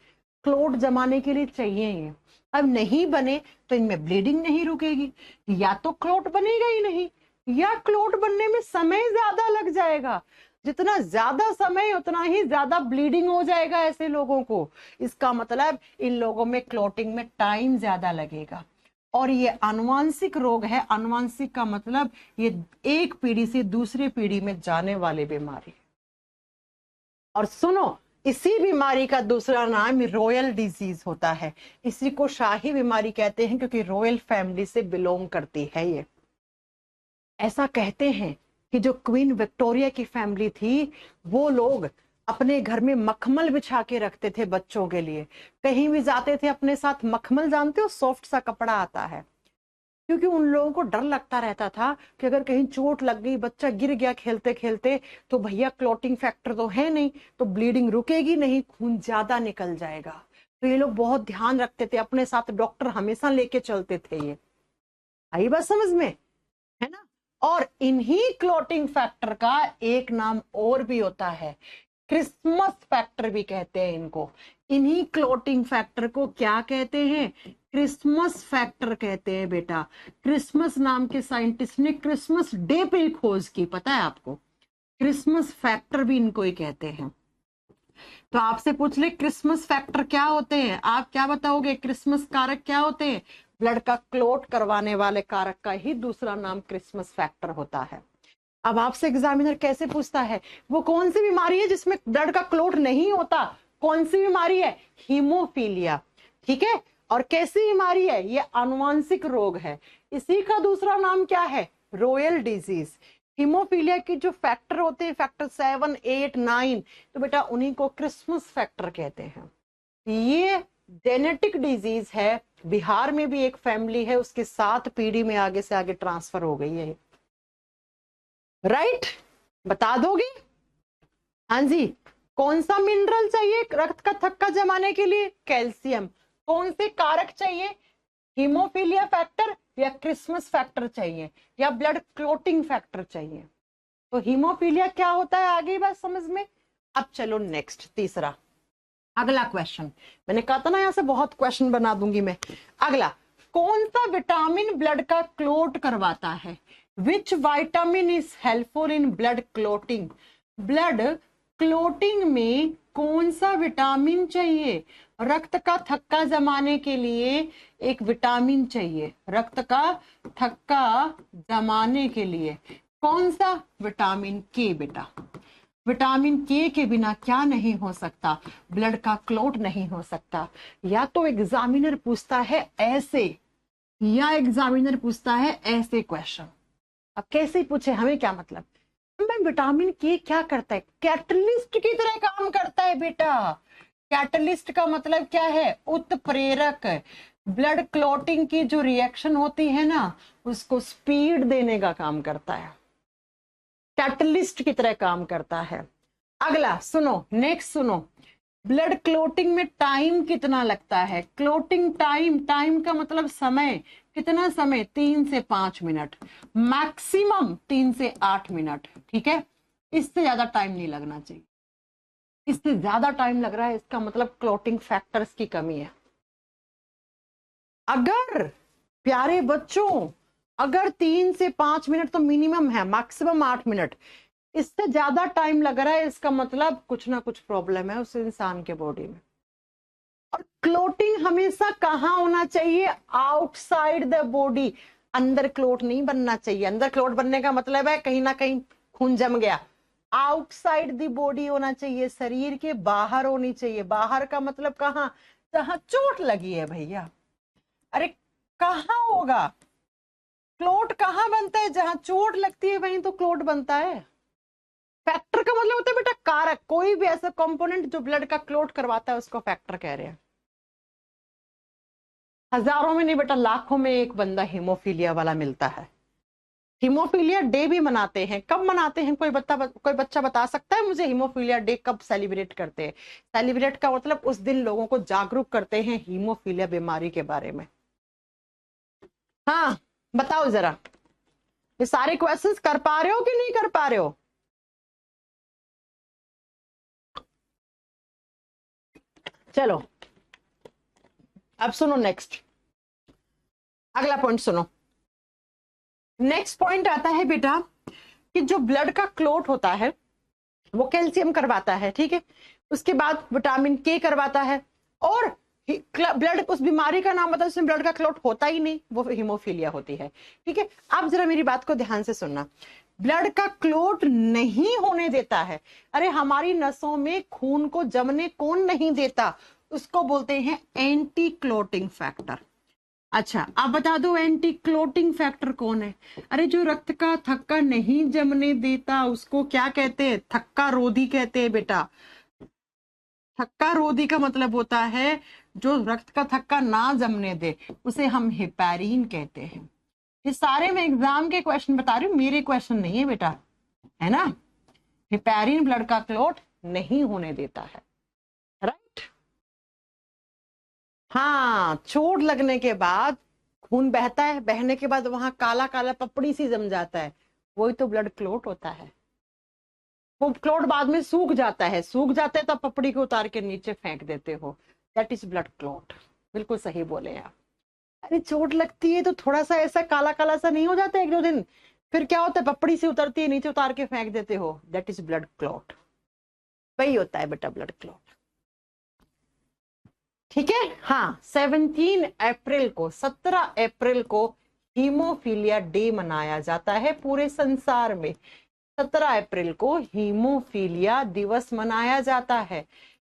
क्लॉट जमाने के लिए चाहिए ये। अब नहीं बने तो इनमें ब्लीडिंग नहीं रुकेगी, या तो क्लॉट बनेगा ही नहीं, या क्लॉट बनने में समय ज्यादा लग जाएगा। जितना ज्यादा समय उतना ही ज्यादा ब्लीडिंग हो जाएगा ऐसे लोगों को। इसका मतलब इन लोगों में क्लॉटिंग में टाइम ज्यादा लगेगा। और ये आनुवांशिक रोग है। आनुवांशिक का मतलब ये एक पीढ़ी से दूसरी पीढ़ी में जाने वाली बीमारी। और सुनो, इसी बीमारी का दूसरा नाम रॉयल डिजीज होता है। इसी को शाही बीमारी कहते हैं, क्योंकि रॉयल फैमिली से बिलोंग करती है ये। ऐसा कहते हैं कि जो क्वीन विक्टोरिया की फैमिली थी, वो लोग अपने घर में मखमल बिछा के रखते थे बच्चों के लिए। कहीं भी जाते थे अपने साथ मखमल, जानते हो सॉफ्ट सा कपड़ा आता है, क्योंकि उन लोगों को डर लगता रहता था कि अगर कहीं चोट लग गई, बच्चा गिर गया खेलते खेलते, तो भैया क्लॉटिंग फैक्टर तो है नहीं, तो ब्लीडिंग रुकेगी नहीं, खून ज्यादा निकल जाएगा। तो ये लोग बहुत ध्यान रखते थे, अपने साथ डॉक्टर हमेशा लेके चलते थे। ये आई बात समझ में, है ना? और इन्हीं क्लॉटिंग फैक्टर का एक नाम और भी होता है, क्रिसमस फैक्टर भी कहते हैं इनको। इन्हीं क्लॉटिंग फैक्टर को क्या कहते हैं? क्रिसमस फैक्टर कहते हैं बेटा। क्रिसमस नाम के साइंटिस्ट ने क्रिसमस डे पे ही खोज की, पता है आपको? क्रिसमस फैक्टर भी इनको ही कहते हैं। तो आपसे पूछ ले क्रिसमस फैक्टर क्या होते हैं, आप क्या बताओगे? क्रिसमस कारक क्या होते हैं? ब्लड का क्लॉट करवाने वाले कारक का ही दूसरा नाम क्रिसमस फैक्टर होता है। अब आपसे एग्जामिनर कैसे पूछता है, वो कौन सी बीमारी है जिसमें ब्लड का क्लॉट नहीं होता? कौन सी बीमारी है? हीमोफीलिया। ठीक है, और कैसी बीमारी है ये? आनुवांशिक रोग है। इसी का दूसरा नाम क्या है? Royal disease. हीमोफीलिया के जो फैक्टर होते हैं, फैक्टर 7, 8, 9, तो बेटा उन्हीं को क्रिसमस फैक्टर कहते हैं। ये जेनेटिक डिजीज है। बिहार में भी एक फैमिली है, उसके 7 पीढ़ी में आगे से आगे ट्रांसफर हो गई है। राइट? बता दोगे? हाँ जी। कौन सा मिनरल चाहिए रक्त का थक्का जमाने के लिए? कैल्शियम। कौन से कारक चाहिए? हीमोफीलिया फैक्टर या क्रिसमस फैक्टर चाहिए, या ब्लड क्लोटिंग फैक्टर चाहिए? तो हीमोफीलिया क्या होता है, आगे बात समझ में। अब चलो नेक्स्ट, तीसरा, अगला क्वेश्चन। मैंने कहा था ना यहां से बहुत क्वेश्चन बना दूंगी मैं। अगला, कौन सा विटामिन ब्लड का क्लोट करवाता है? Which vitamin is helpful in blood clotting? Blood clotting में कौन सा विटामिन चाहिए? रक्त का थक्का जमाने के लिए एक विटामिन चाहिए, रक्त का थक्का जमाने के लिए। कौन सा? विटामिन के बेटा। विटामिन के के बिना क्या नहीं हो सकता? ब्लड का क्लॉट नहीं हो सकता। या तो एग्जामिनर पूछता है ऐसे, या एग्जामिनर पूछता है ऐसे क्वेश्चन। अब कैसे पूछे, हमें क्या मतलब? विटामिन के क्या करता है? कैटलिस्ट की तरह काम करता है बेटा। कैटलिस्ट का मतलब क्या है? उत्प्रेरक। ब्लड क्लॉटिंग की जो रिएक्शन होती है ना, उसको स्पीड देने का काम करता है, कैटलिस्ट की तरह काम करता है। अगला सुनो, नेक्स्ट सुनो, ब्लड क्लोटिंग में टाइम कितना लगता है? क्लोटिंग टाइम, टाइम का मतलब समय, कितना समय? 3 से 5 मिनट, मैक्सिमम 3 से 8 मिनट, ठीक है? इससे ज्यादा टाइम नहीं लगना चाहिए। इससे ज्यादा टाइम लग रहा है, इसका मतलब क्लोटिंग फैक्टर्स की कमी है। अगर प्यारे बच्चों, अगर 3 से 5 मिनट तो मिनिमम है, मैक्सिमम 8 मिनट, इससे ज्यादा टाइम लग रहा है, इसका मतलब कुछ ना कुछ प्रॉब्लम है उस इंसान के बॉडी में। और क्लोटिंग हमेशा कहाँ होना चाहिए? Outside the body. अंदर क्लोट नहीं बनना चाहिए। अंदर क्लोट बनने का मतलब है कहीं ना कहीं खून जम गया। आउटसाइड द बॉडी होना चाहिए, शरीर के बाहर होनी चाहिए। बाहर का मतलब कहाँ? जहां चोट लगी है भैया। अरे कहाँ होगा क्लोट? कहाँ बनता है? जहां चोट लगती है वहीं तो क्लोट बनता है। फैक्टर का मतलब होता है बेटा कारक, कोई भी ऐसा कंपोनेंट जो ब्लड का क्लोट करवाता है उसको फैक्टर कह रहे हैं। हजारों में नहीं बेटा, लाखों में एक बंदा हीमोफीलिया वाला मिलता है। हीमोफीलिया डे भी मनाते हैं। कब मनाते हैं? कोई बच्चा बता सकता है मुझे हीमोफीलिया डे कब सेलिब्रेट करते हैं? सेलिब्रेट का मतलब उस दिन लोगों को जागरूक करते हैं हीमोफीलिया बीमारी के बारे में। हाँ बताओ जरा, ये सारे क्वेश्चंस कर पा रहे हो कि नहीं कर पा रहे हो? चलो अब सुनो, नेक्स्ट अगला पॉइंट सुनो। नेक्स्ट पॉइंट आता है बेटा कि जो ब्लड का क्लोट होता है वो कैल्शियम करवाता है, ठीक है? उसके बाद विटामिन के करवाता है, और ब्लड, उस बीमारी का नाम बताओ जिसमें ब्लड का क्लोट होता ही नहीं, वो हीमोफीलिया होती है, ठीक है? आप जरा मेरी बात को ध्यान से सुनना। ब्लड का क्लोट नहीं होने देता है, अरे हमारी नसों में खून को जमने कौन नहीं देता? उसको बोलते हैं एंटी क्लोटिंग फैक्टर। अच्छा आप बता दो एंटी क्लोटिंग फैक्टर कौन है? अरे जो रक्त का थक्का नहीं जमने देता उसको क्या कहते हैं? थक्का रोधी कहते हैं बेटा। थक्का रोधी का मतलब होता है जो रक्त का थक्का ना जमने दे, उसे हम हेपैरिन कहते हैं। ये सारे मैं एग्जाम के क्वेश्चन बता रही हूँ, मेरे क्वेश्चन नहीं है बेटा, है ना? हेपैरिन ब्लड का क्लोट नहीं होने देता है, राइट? हाँ, चोट लगने के बाद खून बहता है, बहने के बाद वहां काला काला पपड़ी सी जम जाता है, वही तो ब्लड क्लोट होता है। वो क्लोट बाद में सूख जाता है, सूख जाता है तो पपड़ी को उतार के नीचे फेंक देते हो, दैट इज ब्लड क्लोट। बिल्कुल सही बोले आप। अरे चोट लगती है तो थोड़ा सा ऐसा काला काला सा नहीं हो जाता 1-2 दिन? फिर क्या होता है? पपड़ी से उतरती है, नीचे उतार के फेंक देते हो, दैट इज ब्लड क्लोट। वही होता है बेटा ब्लड क्लोट, ठीक है? हाँ, 17 अप्रैल को, 17 अप्रैल को हीमोफीलिया डे मनाया जाता है पूरे संसार में। 17 अप्रैल को हीमोफीलिया दिवस मनाया जाता है।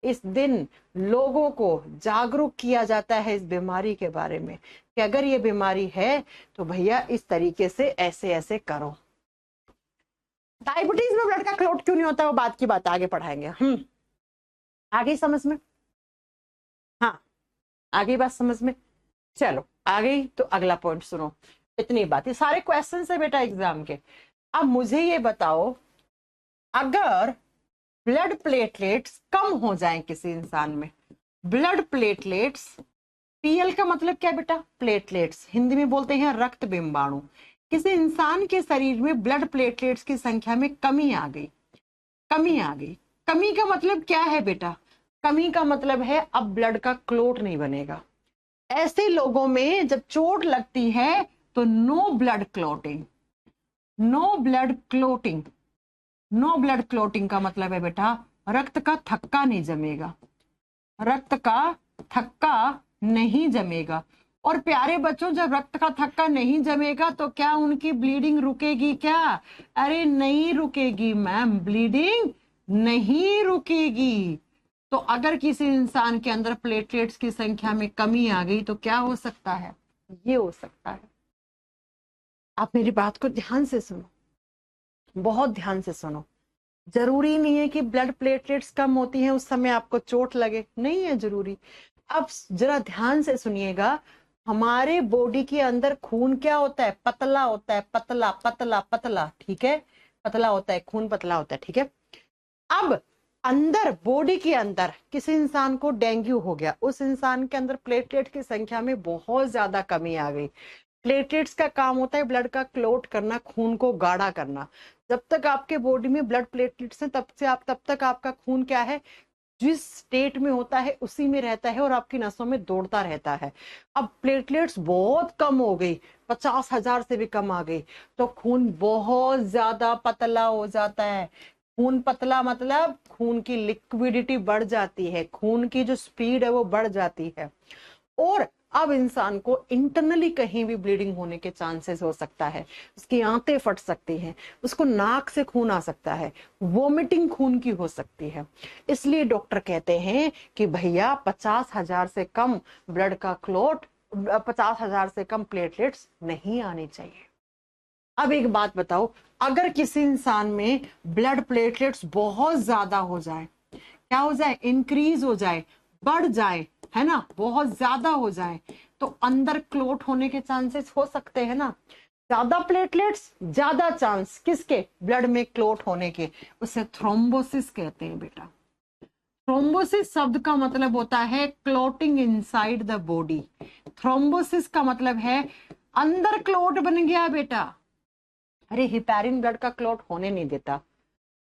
इस दिन लोगों को जागरूक किया जाता है इस बीमारी के बारे में कि अगर ये बीमारी है तो भैया इस तरीके से ऐसे ऐसे करो। डायबिटीज में ब्लड का क्लॉट क्यों नहीं होता, वो बात की बात आगे पढ़ाएंगे। आगे समझ में? हाँ आगे बात समझ में। चलो आ गई तो अगला पॉइंट सुनो। इतनी बात, ये सारे क्वेश्चन है बेटा एग्जाम के। अब मुझे ये बताओ, अगर ब्लड प्लेटलेट्स कम हो जाएं किसी इंसान में, ब्लड प्लेटलेट्स, पीएल का मतलब क्या बेटा? प्लेटलेट्स, हिंदी में बोलते हैं रक्त बिंबाणु। किसी इंसान के शरीर में ब्लड प्लेटलेट्स की संख्या में कमी आ गई, कमी आ गई। कमी का मतलब क्या है बेटा? कमी का मतलब है अब ब्लड का क्लोट नहीं बनेगा। ऐसे लोगों में जब चोट लगती है तो no blood clotting, no blood clotting. No blood clotting का मतलब है बेटा रक्त का थक्का नहीं जमेगा, रक्त का थक्का नहीं जमेगा। और प्यारे बच्चों, जब रक्त का थक्का नहीं जमेगा तो क्या उनकी ब्लीडिंग रुकेगी क्या? अरे नहीं रुकेगी मैम, ब्लीडिंग नहीं रुकेगी। तो अगर किसी इंसान के अंदर प्लेटलेट्स की संख्या में कमी आ गई तो क्या हो सकता है? ये हो सकता है। आप मेरी बात को ध्यान से सुनो, बहुत ध्यान से सुनो। जरूरी नहीं है कि ब्लड प्लेटलेट्स कम होती हैं उस समय आपको चोट लगे, नहीं है जरूरी। अब जरा ध्यान से सुनिएगा, हमारे बॉडी के अंदर खून क्या होता है? पतला होता है, पतला पतला पतला, ठीक है? पतला होता है खून, पतला होता है, ठीक है? अब अंदर बॉडी के अंदर किसी इंसान को डेंगू हो गया, उस इंसान के अंदर प्लेटलेट की संख्या में बहुत ज्यादा कमी आ गई। प्लेटलेट्स का काम होता है ब्लड का क्लोट करना, खून को गाढ़ा करना। जब तक आपके बॉडी में ब्लड प्लेटलेट्स हैं तब तक आपका खून क्या है, जिस स्टेट में होता है उसी में रहता है और आपकी नसों में दौड़ता रहता है। अब प्लेटलेट्स बहुत कम हो गई, 50,000 से भी कम आ गई, तो खून बहुत ज्यादा पतला हो जाता है। खून पतला मतलब खून की लिक्विडिटी बढ़ जाती है, खून की जो स्पीड है वो बढ़ जाती है। और अब इंसान को इंटरनली कहीं भी ब्लीडिंग होने के चांसेस हो सकता है, उसकी आंतें फट सकती हैं, उसको नाक से खून आ सकता है, वोमिटिंग खून की हो सकती है। इसलिए डॉक्टर कहते हैं कि भैया 50,000 से कम ब्लड का क्लॉट, 50,000 से कम प्लेटलेट्स नहीं आनी चाहिए। अब एक बात बताओ, अगर किसी इंसान में ब्लड प्लेटलेट्स बहुत ज्यादा हो जाए, क्या हो जाए, इंक्रीज हो जाए, बढ़ जाए, है ना, बहुत ज्यादा हो जाए, तो अंदर क्लोट होने के चांसेस हो सकते हैं ना। ज्यादा प्लेटलेट्स ज्यादा चांस किसके, ब्लड में क्लोट होने के, उसे थ्रोम्बोसिस कहते हैं बेटा। थ्रोम्बोसिस शब्द का मतलब होता है clotting inside the body. Thrombosis का मतलब है अंदर क्लोट बन गया बेटा। अरे हिपैरिन ब्लड का क्लोट होने नहीं देता।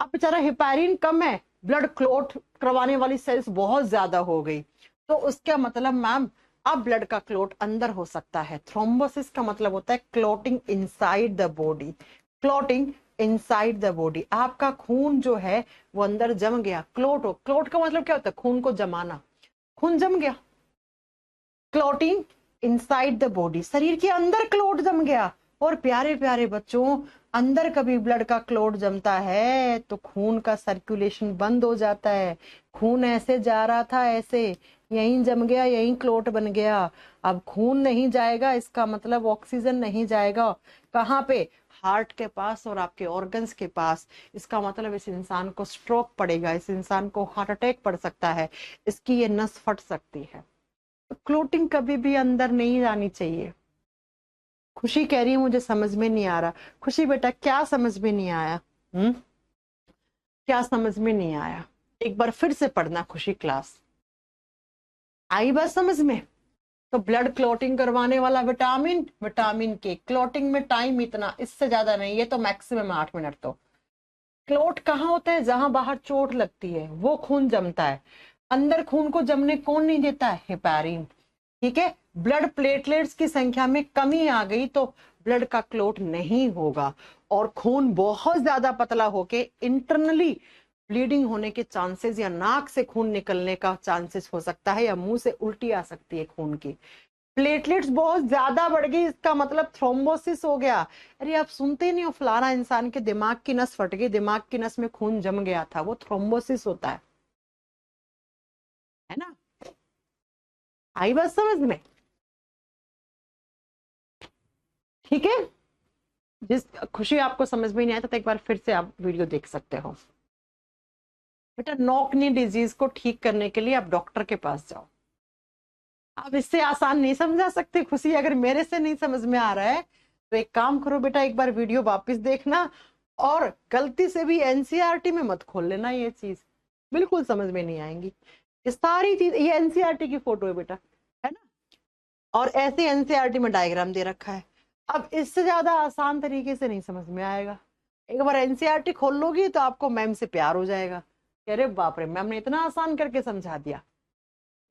अब बेचारा हिपैरिन कम है, ब्लड क्लोट करवाने वाली सेल्स बहुत ज्यादा हो गई, तो उसका मतलब मैम अब ब्लड का क्लोट अंदर हो सकता है। थ्रोम्बोसिस का मतलब होता है clotting inside the body. Clotting inside the body, आपका खून जो है वो अंदर जम गया, क्लोट हो। क्लोट का मतलब क्या होता है, खून को जमाना, खून जम गया। क्लोटिंग इनसाइड द बॉडी, शरीर के अंदर क्लोट जम गया। और प्यारे प्यारे बच्चों, अंदर कभी ब्लड का क्लोट जमता है तो खून का सर्कुलेशन बंद हो जाता है। खून ऐसे जा रहा था, ऐसे यहीं जम गया, यहीं क्लोट बन गया। अब खून नहीं जाएगा, इसका मतलब ऑक्सीजन नहीं जाएगा। कहाँ पे, हार्ट के पास और आपके ऑर्गन्स के पास। इसका मतलब इस इंसान को स्ट्रोक पड़ेगा, इस इंसान को हार्ट अटैक पड़ सकता है, इसकी ये नस फट सकती है। क्लोटिंग कभी भी अंदर नहीं जानी चाहिए। खुशी कह रही है मुझे समझ में नहीं आ रहा। खुशी बेटा क्या समझ में नहीं आया, क्या समझ में नहीं आया, एक बार फिर से पढ़ना खुशी क्लास। आई बात समझ में? तो ब्लड क्लॉटिंग करवाने वाला विटामिन, विटामिन के क्लॉटिंग में टाइम इतना, इससे ज्यादा नहीं, ये तो मैक्सिमम 8 मिनट। तो क्लॉट कहाँ होता है, जहां बाहर चोट लगती है वो खून जमता है। अंदर खून को जमने कौन नहीं देता है, हेपारिन। ठीक है, ब्लड प्लेटलेट्स की संख्या में कमी आ गई तो ब्लड का क्लोट नहीं होगा और खून बहुत ज्यादा पतला होके इंटरनली ब्लीडिंग होने के चांसेस, या नाक से खून निकलने का चांसेस हो सकता है, या मुंह से उल्टी आ सकती है खून की। प्लेटलेट्स बहुत ज्यादा बढ़ गई, इसका मतलब थ्रोम्बोसिस हो गया। अरे आप सुनते नहीं हो, फलाना इंसान के दिमाग की नस फट गई, दिमाग की नस में खून जम गया था, वो थ्रोम्बोसिस होता है ना। आई बात समझ में? ठीक है, जिस खुशी आपको समझ में नहीं आया तो एक बार फिर से आप वीडियो देख सकते हो। बेटा नॉकनी डिजीज को ठीक करने के लिए आप डॉक्टर के पास जाओ। आप इससे आसान नहीं समझा सकते खुशी, अगर मेरे से नहीं समझ में आ रहा है तो एक काम करो बेटा, एक बार वीडियो वापस देखना और गलती से भी एनसीईआरटी में मत खोल लेना, ये चीज बिल्कुल समझ में नहीं आएंगी। ये सारी चीज, ये एनसीईआरटी की फोटो है बेटा, है ना, और ऐसे एनसीईआरटी में डायग्राम दे रखा है। अब इससे ज्यादा आसान तरीके से नहीं समझ में आएगा। एक बार एनसीईआरटी खोल लोगी तो आपको मैम से प्यार हो जाएगा, अरे बाप रे मैम ने इतना आसान करके समझा दिया।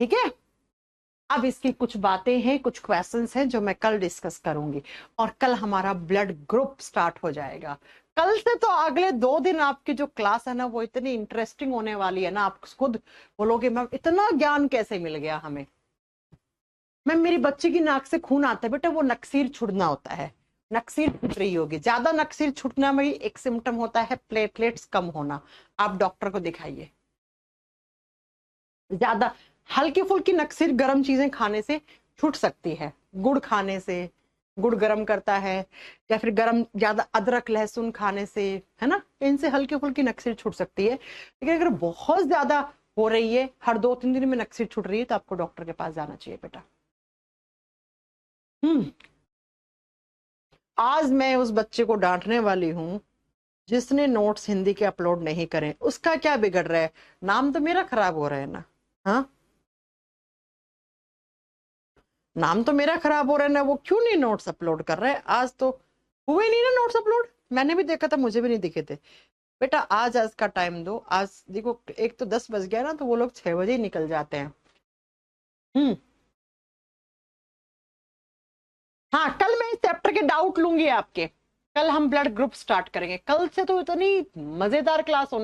ठीक है, अब इसकी कुछ बातें हैं, कुछ क्वेश्चंस हैं जो मैं कल डिस्कस करूंगी, और कल हमारा ब्लड ग्रुप स्टार्ट हो जाएगा। कल से तो अगले 2 दिन आपकी जो क्लास है ना वो इतनी इंटरेस्टिंग होने वाली है ना, आप खुद बोलोगे मैम इतना ज्ञान कैसे मिल गया हमें। मैम मेरी बच्ची की नाक से खून आता है, बेटा वो नक्सीर छुड़ना होता है, नक्सीर छुट रही होगी। ज्यादा नक्सीर छुटना में एक सिम्टम होता है प्लेटलेट्स कम होना, आप डॉक्टर को दिखाइए। ज्यादा हल्की फुल्की नक्सीर गर्म चीजें खाने से छूट सकती है, गुड़ खाने से, गुड़ गर्म करता है, या फिर गर्म ज्यादा अदरक लहसुन खाने से, है ना, इनसे हल्की फुल्की नक्सीर छूट सकती है। लेकिन अगर बहुत ज्यादा हो रही है, हर 2-3 दिन में नक्सीर छूट रही है, तो आपको डॉक्टर के पास जाना चाहिए बेटा। आज मैं उस बच्चे को डांटने वाली हूँ जिसने नोट्स हिंदी के अपलोड नहीं करे उसका क्या बिगड़ रहा है? नाम तो मेरा खराब हो रहा है ना। हाँ, नाम तो मेरा खराब हो रहा है ना, वो क्यों नहीं नोट्स अपलोड कर रहा है? आज तो हुए नहीं ना नोट्स अपलोड, मैंने भी देखा था, मुझे भी नहीं दिखे थे। बेटा आज आज का टाइम दो, आज देखो एक तो 10 बज गया ना, तो वो लोग 6 बजे ही निकल जाते हैं। हम्म। हाँ, कल मैं इस चैप्टर के डाउट लूंगी आपके। कल हम ब्लड ग्रुप स्टार्ट करेंगे, कल से तो इतनी मजेदार क्लास होने